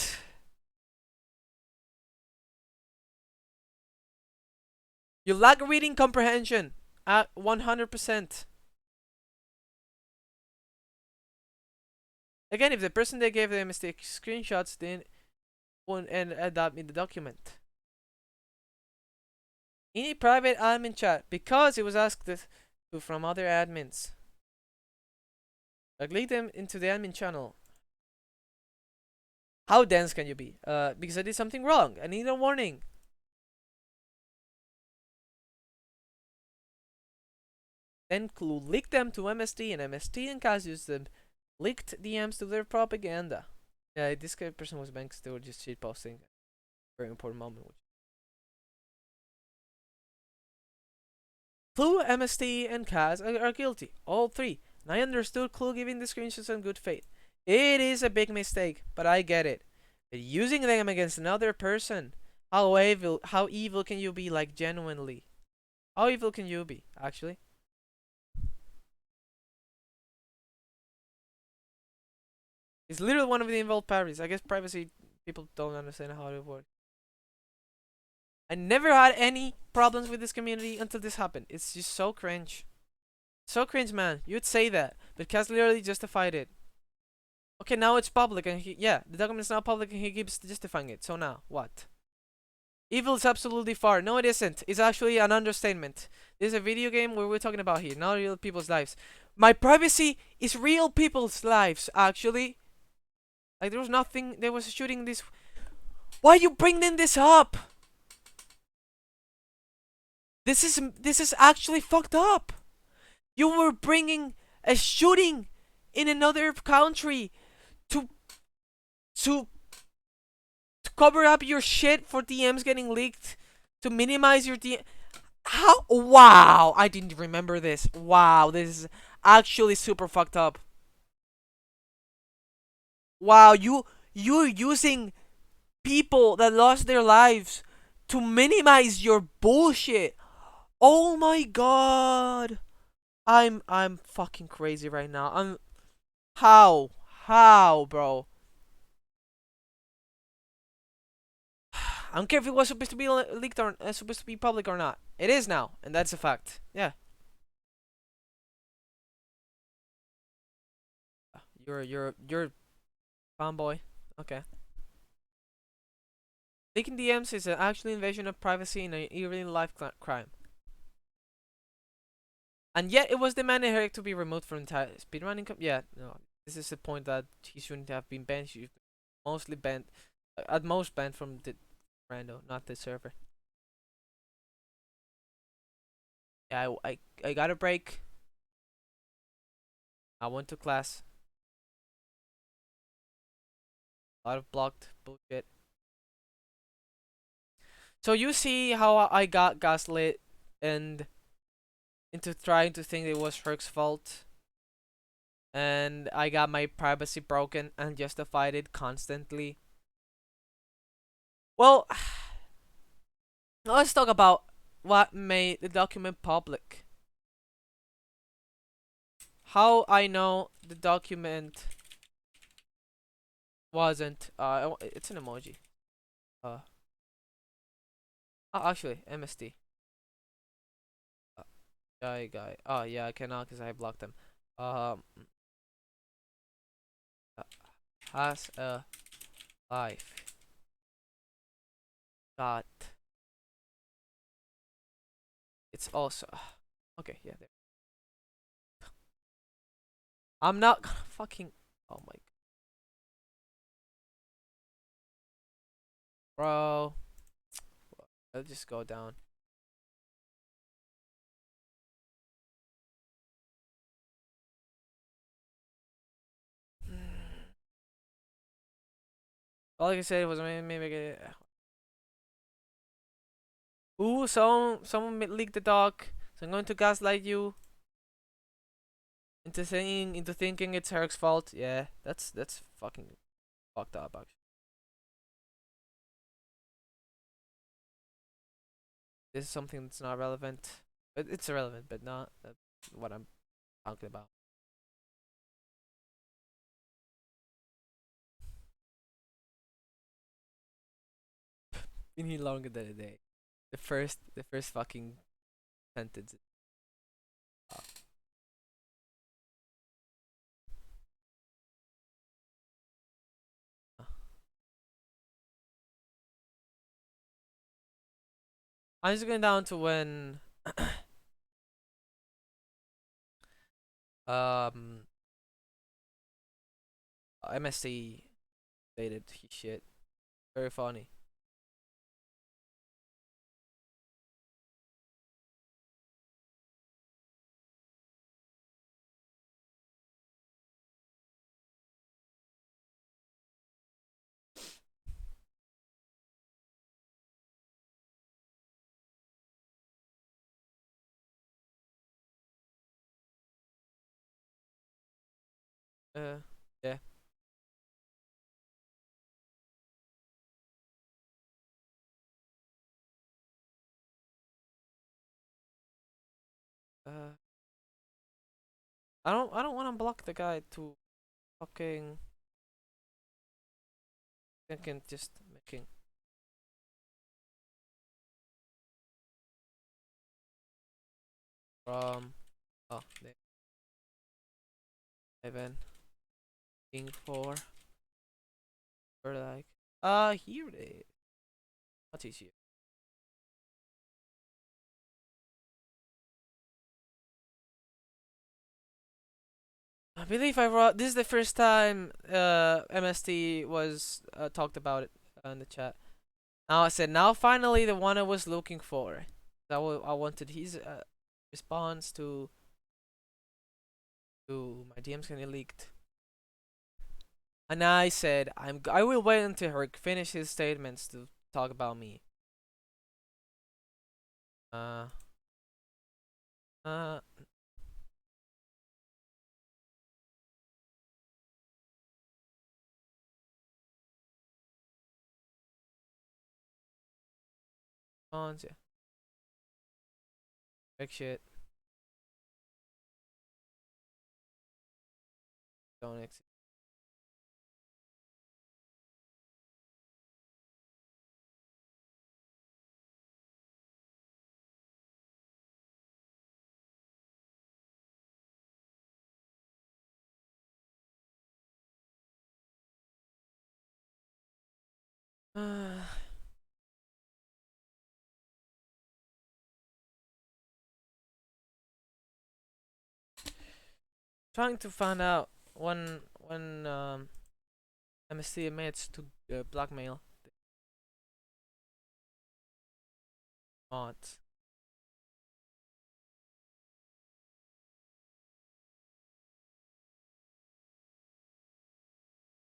You lack reading comprehension at 100%. Again, if the person they gave the mistake screenshots didn't and add that in the document. In a private admin chat, because it was asked from other admins. Like, lead them into the admin channel. How dense can you be? Because I did something wrong. I need a warning. Then Clue leaked them to MST, and MST and Kaz used them leaked DMs to their propaganda. Yeah, this person was banned because they were just shit posting. Very important moment. Clue, MST, and Kaz are guilty. All three. And I understood Clue giving the screenshots in good faith. It is a big mistake, but I get it. But using them against another person, how evil can you be, like, genuinely? How evil can you be, actually? It's literally one of the involved parties. I guess privacy people don't understand how it works. I never had any problems with this community until this happened. It's just so cringe. So cringe, man. You'd say that, but Kaz literally justified it. Okay, now it's public, and the document's now public, and he keeps justifying it. So now, what? Evil is absolutely far. No, it isn't. It's actually an understatement. This is a video game where we're talking about here, not real people's lives. My privacy is real people's lives, actually. Like, there was nothing. There was shooting this. Why are you bringing this up? This is actually fucked up. You were bringing a shooting in another country to cover up your shit for DMs getting leaked, to minimize your DM. How? Wow, I didn't remember this. Wow, this is actually super fucked up. Wow, you're using people that lost their lives to minimize your bullshit. Oh my god. I'm fucking crazy right now. How, bro? I don't care if it was supposed to be leaked or supposed to be public or not. It is now, and that's a fact. Yeah. You're fanboy. Okay. Leaking DMs is an actual invasion of privacy and a real life crime. And yet it was demanded Herrick to be removed from entire speedrunning. Yeah, no. This is the point that he shouldn't have been banned. He should mostly banned, at most banned from the rando, not the server. Yeah, I got a break. I went to class. A lot of blocked bullshit. So you see how I got gaslit and into trying to think it was Herc's fault, and I got my privacy broken and justified it constantly. Well, let's talk about what made the document public. How I know the document wasn't. It's an emoji. Uh, oh, actually, MST. Uh, guy. Oh yeah, I cannot because I blocked them. Um, uh, has a life. Got. It's also. Okay, yeah. There. I'm not gonna fucking. Oh my. Bro. I'll just go down. All I can say was maybe. Ooh, someone leaked the doc. So I'm going to gaslight you into thinking it's Herc's fault. Yeah, that's fucking fucked up actually. This is something that's not relevant. It's irrelevant, but not that's what I'm talking about. We need longer than a day. The first fucking sentence. Uh, I'm just going down to when um MSC stated his shit. Very funny. Uh, yeah. Uh, I don't want to block the guy to fucking thinking just making from oh they even looking for like here it is. What is here? I believe I wrote this is the first time MST was talked about it in the chat. Now I said now finally the one I was looking for. I wanted his response to my DMs getting leaked. And I said I will wait until Herc finish his statements to talk about me. Uh uh response, yeah. Big shit. Don't exist. Trying to find out when MST admits to blackmail mods.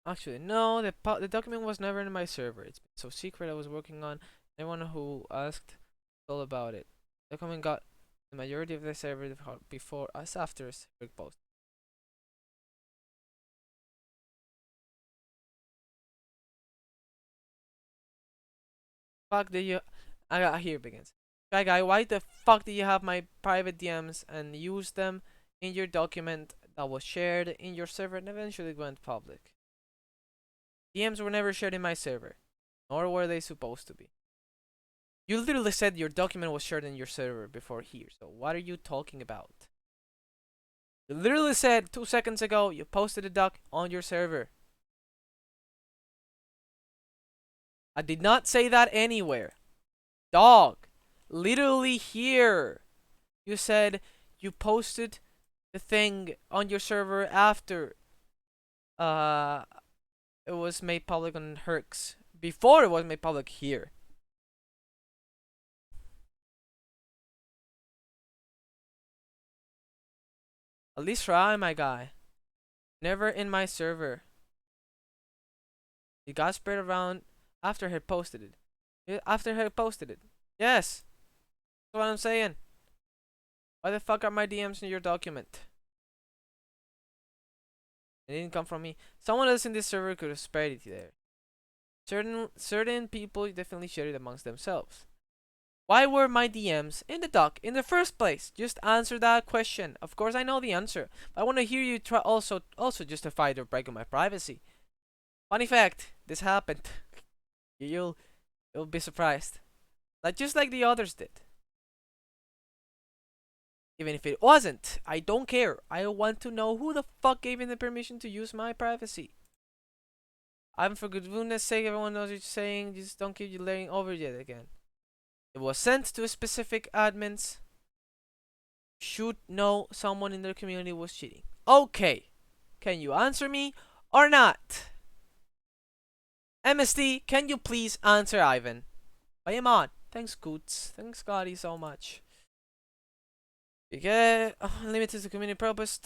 Actually, no, the document was never in my server. It's been so secret I was working on. Everyone who asked all about it. The document got the majority of the server before us after a server post. Fuck did you here it begins. Guy, why the fuck did you have my private DMs and use them in your document that was shared in your server and eventually went public? DMs were never shared in my server, nor were they supposed to be. You literally said your document was shared in your server before here, so what are you talking about? You literally said 2 seconds ago you posted a doc on your server. I did not say that anywhere. Dog. Literally here. You said you posted the thing on your server after it was made public on Herx. Before it was made public here. At least try, my guy. Never in my server. It got spread around after he posted it. After he posted it. Yes. That's what I'm saying. Why the fuck are my DMs in your document? It didn't come from me. Someone else in this server could have spread it there. Certain people definitely shared it amongst themselves. Why were my DMs in the doc in the first place? Just answer that question. Of course I know the answer, but I want to hear you try also justify the break of my privacy. Funny fact, this happened. You'll be surprised. Just like the others did. Even if it wasn't, I don't care. I want to know who the fuck gave me the permission to use my privacy. I'm for goodness sake, everyone knows what you're saying. Just don't keep you laying over yet again. It was sent to specific admins. Should know someone in their community was cheating. Okay. Can you answer me or not? MST, can you please answer Ivan? I am on. Thanks, Coots. Thanks, Scotty, so much. You get limited to community purpose.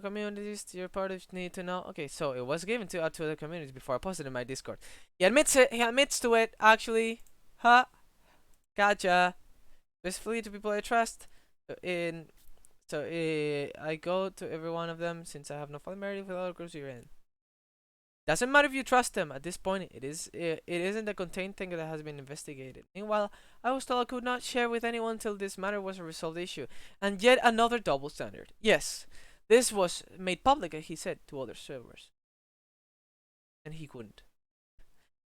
Communities you're part of need to know. Okay, so it was given to other communities before I posted in my Discord. He admits it. He admits to it. Actually, huh? Gotcha. Specifically to people I trust. I go to every one of them since I have no familiarity with other groups you're in. Doesn't matter if you trust them. At this point, it isn't a contained thing that has been investigated. Meanwhile, I was told I could not share with anyone until this matter was a resolved issue. And yet another double standard. Yes, this was made public, he said, to other servers. And he couldn't.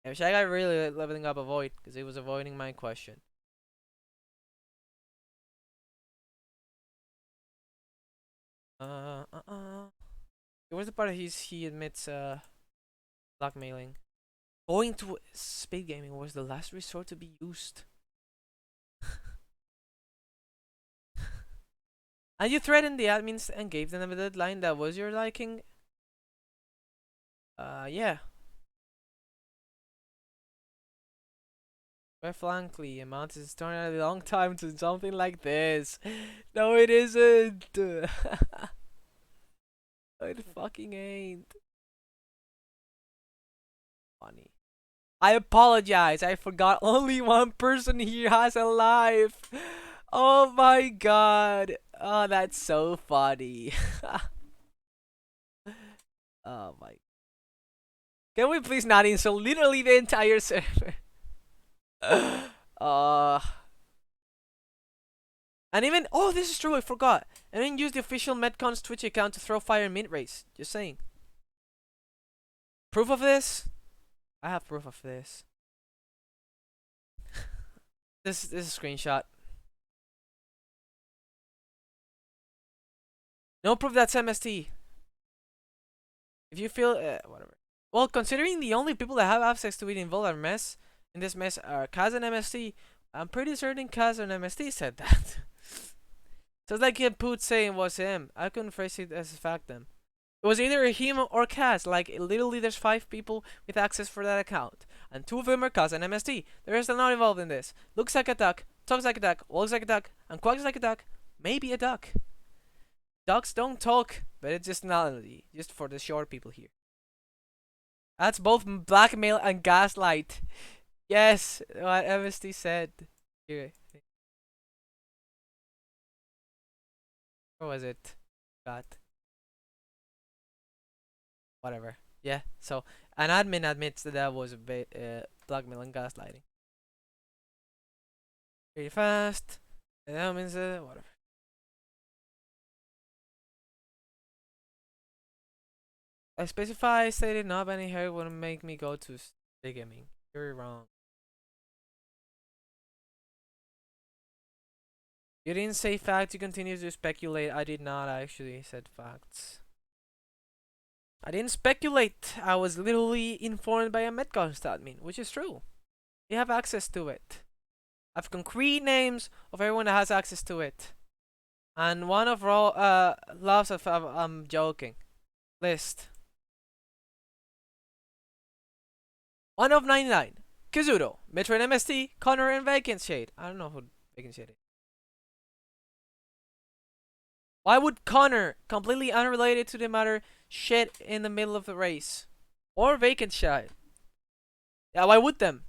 And ShyGuy really leveling up avoid, because he was avoiding my question. It was the part he admits blackmailing. Going to speed gaming was the last resort to be used. And you threatened the admins and gave them a deadline that was your liking? Yeah. Quite frankly, amount is starting a long time to something like this. No, it isn't. It fucking ain't. Funny. I apologize. I forgot only one person here has a life. Oh my god. Oh, that's so funny. Oh my. Can we please not insult literally the entire server? And even this is true. I forgot. And then use the official Metcon's Twitch account to throw fire in mid race. Just saying. Proof of this? I have proof of this. This is a screenshot. No proof that's MST. If you feel whatever. Well, considering the only people that have access to it involved are in this mess are Kaz and MST, I'm pretty certain Kaz and MST said that. So it's like him Poot saying it was him. I couldn't phrase it as a fact then. It was either him or Kaz. Like, literally, there's 5 people with access for that account. And 2 of them are Kaz and MST. The rest are not involved in this. Looks like a duck, talks like a duck, walks like a duck, and quacks like a duck. Maybe a duck. Ducks don't talk, but it's just an analogy. Just for the short people here. That's both blackmail and gaslight. Yes, what MST said. Here, where was it? Got whatever. Yeah. So an admin admits that that was a bit blackmail and gaslighting. Pretty fast. And that means whatever. I specify stated not banning hair wouldn't make me go to gaming. You're wrong. You didn't say facts, you continue to speculate. I did not actually said facts. I didn't speculate. I was literally informed by a Metcalf admin, which is true. You have access to it. I have concrete names of everyone that has access to it. And one of raw loves of I'm joking. List. 1 of 99. Kazuto, MetroidMST, Connor, and Vacant Shade. I don't know who Vacant Shade is. Why would Connor, completely unrelated to the matter, shit in the middle of the race? Or Vacant Shade? Yeah, why would them?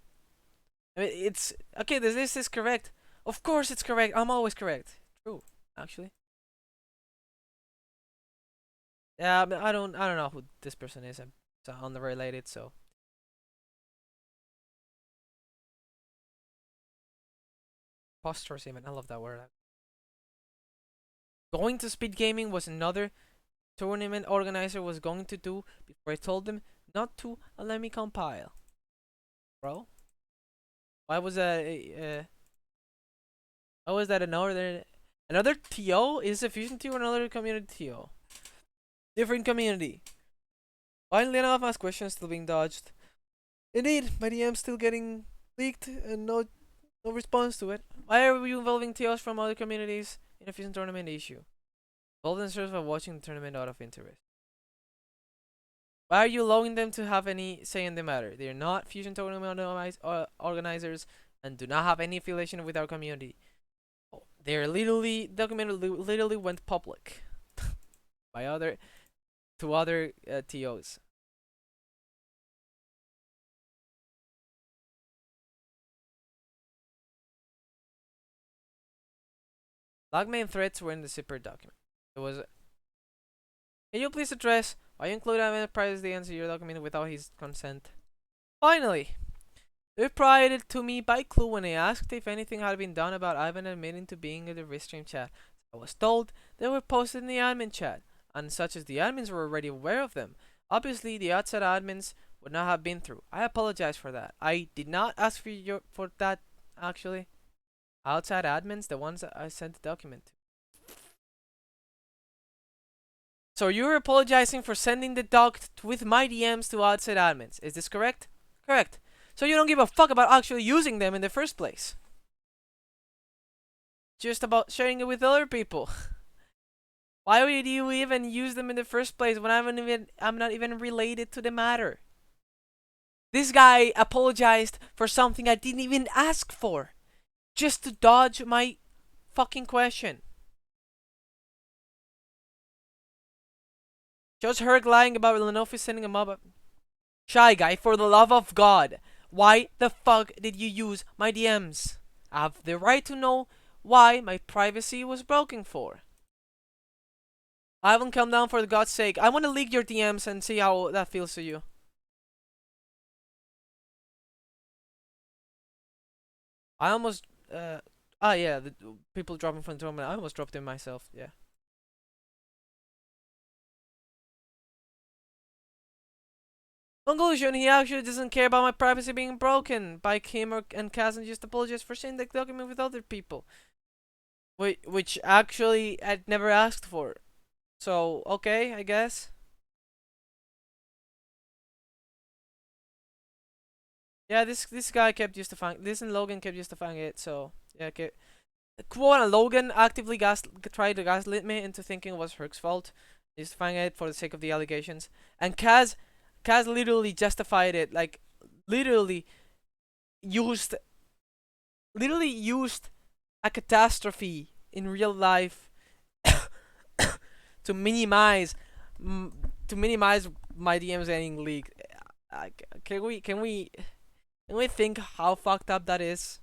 I mean, it's okay. This is correct. Of course, it's correct. I'm always correct. True, actually. Yeah, I don't know who this person is. I'm unrelated, so. Posters even. I love that word. Going to speed gaming was another tournament organizer was going to do before I told them not to let me compile. Bro, why was that? Why was that another TO? Is a fusion TO or another community TO? Different community. Finally, enough ask questions still being dodged. Indeed, my DM still getting leaked and no response to it. Why are we involving TOs from other communities in a fusion tournament issue? Golden serves by watching the tournament out of interest. Why are you allowing them to have any say in the matter? They are not fusion tournament organizers and do not have any affiliation with our community. They're literally documented. Literally went public by other TOs. Logmain threats were in the zipper document. It was. Can you please address why you include Ivan Price's the answer your document without his consent? Finally, they provided to me by clue when I asked if anything had been done about Ivan admitting to being in the restream chat. I was told they were posted in the admin chat, and such as the admins were already aware of them. Obviously, the outside admins would not have been through. I apologize for that. I did not ask for that actually. Outside admins, the ones that I sent the document to. So you're apologizing for sending the doc with my DMs to outside admins. Is this correct? Correct. So you don't give a fuck about actually using them in the first place. Just about sharing it with other people. Why would you even use them in the first place when I'm not even related to the matter? This guy apologized for something I didn't even ask for. Just to dodge my fucking question. Just heard lying about Lenovo sending him up. ShyGuy, for the love of God, why the fuck did you use my DMs? I have the right to know why my privacy was broken for. I haven't come down for God's sake. I want to leak your DMs and see how that feels to you. I almost, yeah, the people dropping from the tournament. I almost dropped him myself, yeah. Conclusion, he actually doesn't care about my privacy being broken by Kim and Kaz and just apologized for sharing the document with other people. Which actually I'd never asked for. So, okay, I guess. Yeah, this guy kept justifying this, and Logan kept justifying it. So yeah, okay. Quote and Logan actively tried to gaslit me into thinking it was Herc's fault, justifying it for the sake of the allegations. And Kaz literally justified it, like literally used literally used a catastrophe in real life to minimize m- to minimize my DMs getting leaked. Can we think how fucked up that is?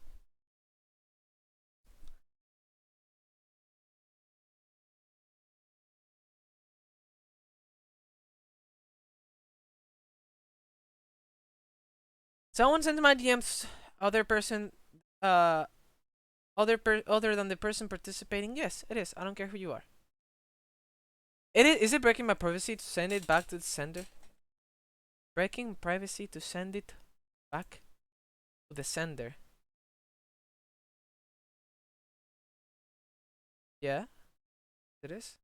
Someone sent my DMs other person uh other than the person participating. Yes, it is. I don't care who you are. Is it breaking my privacy to send it back to the sender? Breaking privacy to send it back to the sender. Yeah, it is.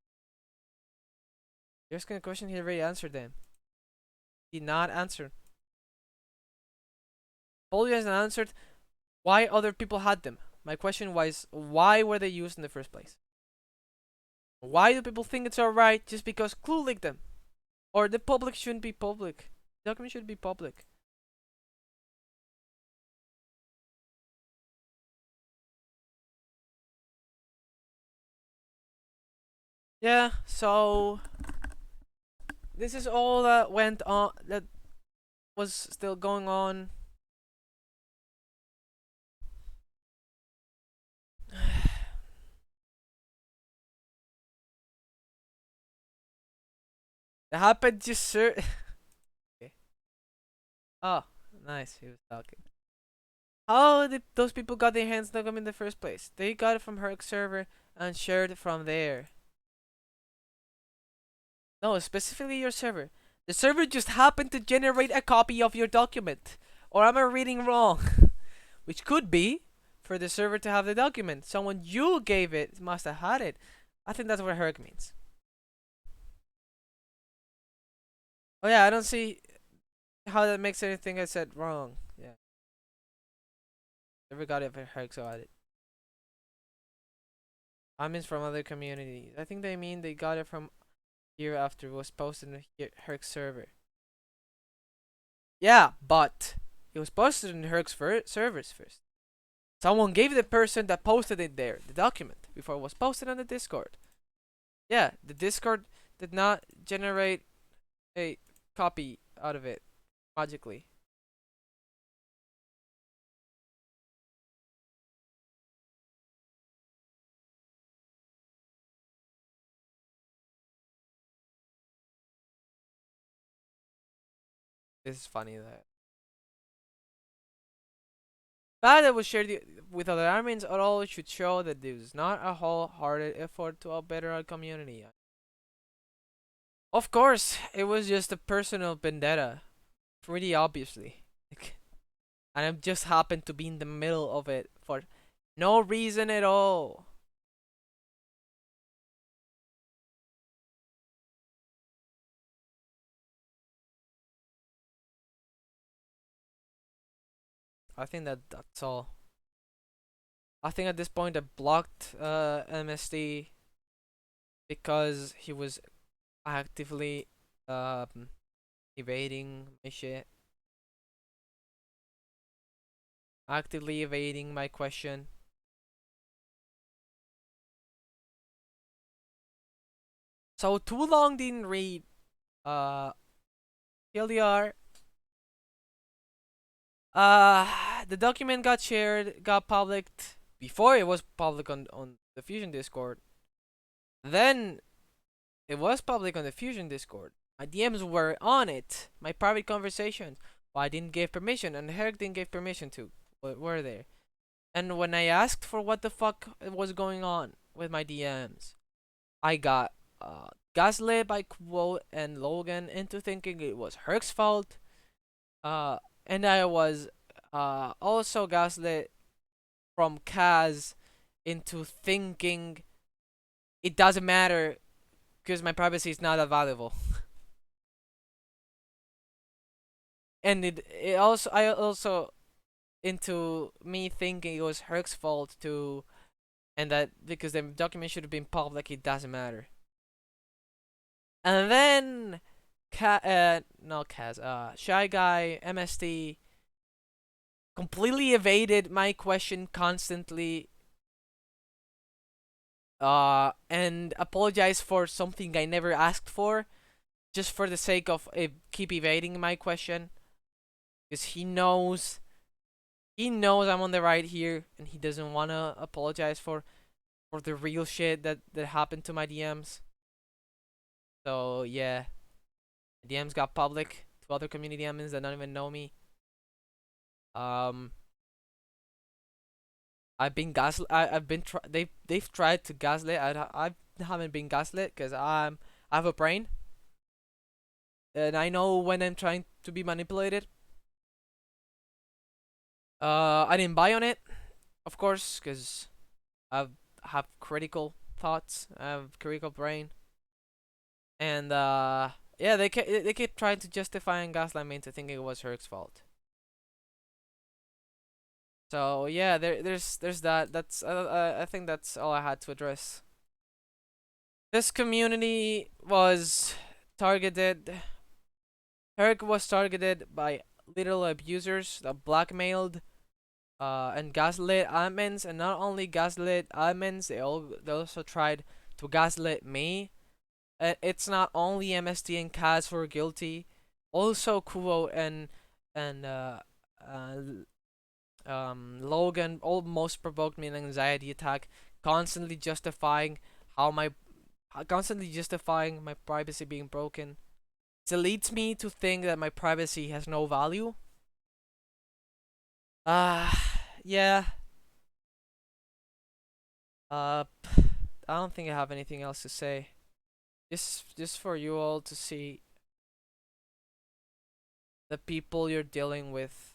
You're asking a question he already answered then. He not answered. Paul hasn't answered why other people had them. My question was, why were they used in the first place? Why do people think it's alright just because Clue leaked them? Or the public shouldn't be public. The document should be public. Yeah, so this is all that went on, that was still going on. That happened just okay. Oh, nice. He was talking. How did those people got their hands on them in the first place? They got it from her server and shared it from there. No, specifically your server. The server just happened to generate a copy of your document. Or am I reading wrong? Which could be for the server to have the document. Someone you gave it must have had it. I think that's what Herc means. Oh yeah, I don't see how that makes anything I said wrong. Yeah. Never got it for Herc, so I did. I mean from other communities. I think they mean they got it from here after it was posted in the Herc server. Yeah, but it was posted in Herc's servers first. Someone gave the person that posted it there the document before it was posted on the Discord. Yeah, the Discord did not generate a copy out of it magically. This is funny that fact that it was shared with other admins at all should show that there was not a wholehearted effort to better our community. Of course, it was just a personal vendetta, pretty obviously. And I just happened to be in the middle of it for no reason at all. I think that's all. I think at this point I blocked MST because he was actively evading my shit, actively evading my question. So too long didn't read. Uh, TLDR. The document got shared, got published before it was public on the Fusion Discord. Then it was public on the Fusion Discord. My DMs were on it. My private conversations. Well, I didn't give permission, and Herc didn't give permission to. Were there? And when I asked for what the fuck was going on with my DMs, I got gaslit by Quote and Logan into thinking it was Herc's fault. Uh, and I was also gaslit from Kaz into thinking it doesn't matter because my privacy is not that valuable. and it also I also into me thinking it was Herc's fault too, and that because the document should have been public, it doesn't matter. And then, no Kaz, Shy Guy MST completely evaded my question constantly, and apologized for something I never asked for, just for the sake of keep evading my question, because he knows I'm on the right here, and he doesn't wanna apologize for the real shit that happened to my DMs. So yeah, DMs got public to other community admins that don't even know me. Um, I've been gaslit. I've been they've tried to gaslit. I haven't been gaslit because I have a brain and I know when I'm trying to be manipulated. I didn't buy on it, of course, because I have critical thoughts. I have critical brain, and yeah, they kept trying to justify and gaslight me into thinking it was Herc's fault. So yeah, there's that. That's I think that's all I had to address. This community was targeted. Herc was targeted by literal abusers that blackmailed and gaslit admins, and not only gaslit admins, they also tried to gaslit me. It's not only MST and Kaz who were guilty, also Kuo and uh, Logan almost provoked me an anxiety attack, constantly justifying how my constantly justifying my privacy being broken. It leads me to think that my privacy has no value. Yeah. Uh, I don't think I have anything else to say. Just for you all to see the people you're dealing with.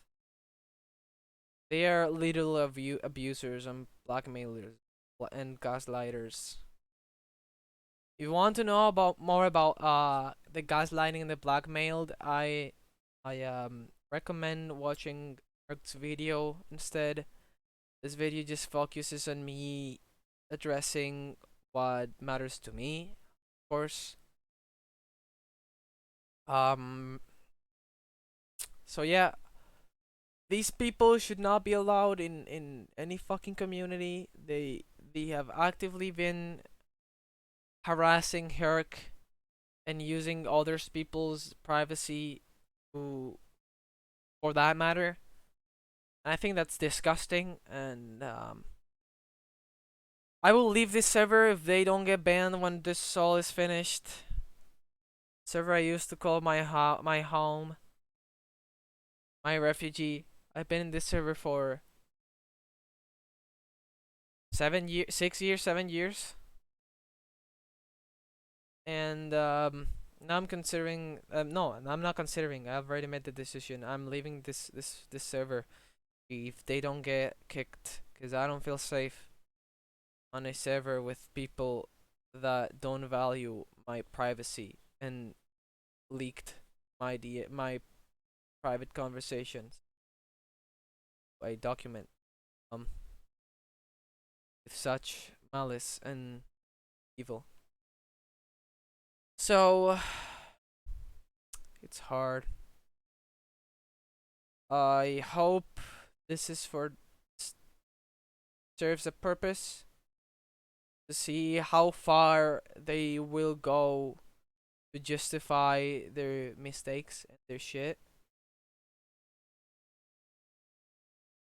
They are little abusers and blackmailers and gaslighters. If you want to know about more about the gaslighting and the blackmailed, I recommend watching Eric's video instead. This video just focuses on me addressing what matters to me, of course. Um so yeah, these people should not be allowed in any fucking community. They have actively been harassing Herc and using others people's privacy to for that matter. And I think that's disgusting, and I will leave this server if they don't get banned when this all is finished. Server I used to call my home, my refugee. I've been in this server for 7 years, 6 years, 7 years, and now I'm considering. No, I'm not considering. I've already made the decision. I'm leaving this server if they don't get kicked, because I don't feel safe on a server with people that don't value my privacy and leaked my private conversations by document um with such malice and evil. So it's hard. I hope this is for serves a purpose to see how far they will go to justify their mistakes and their shit.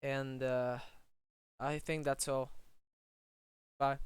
And I think that's all. Bye.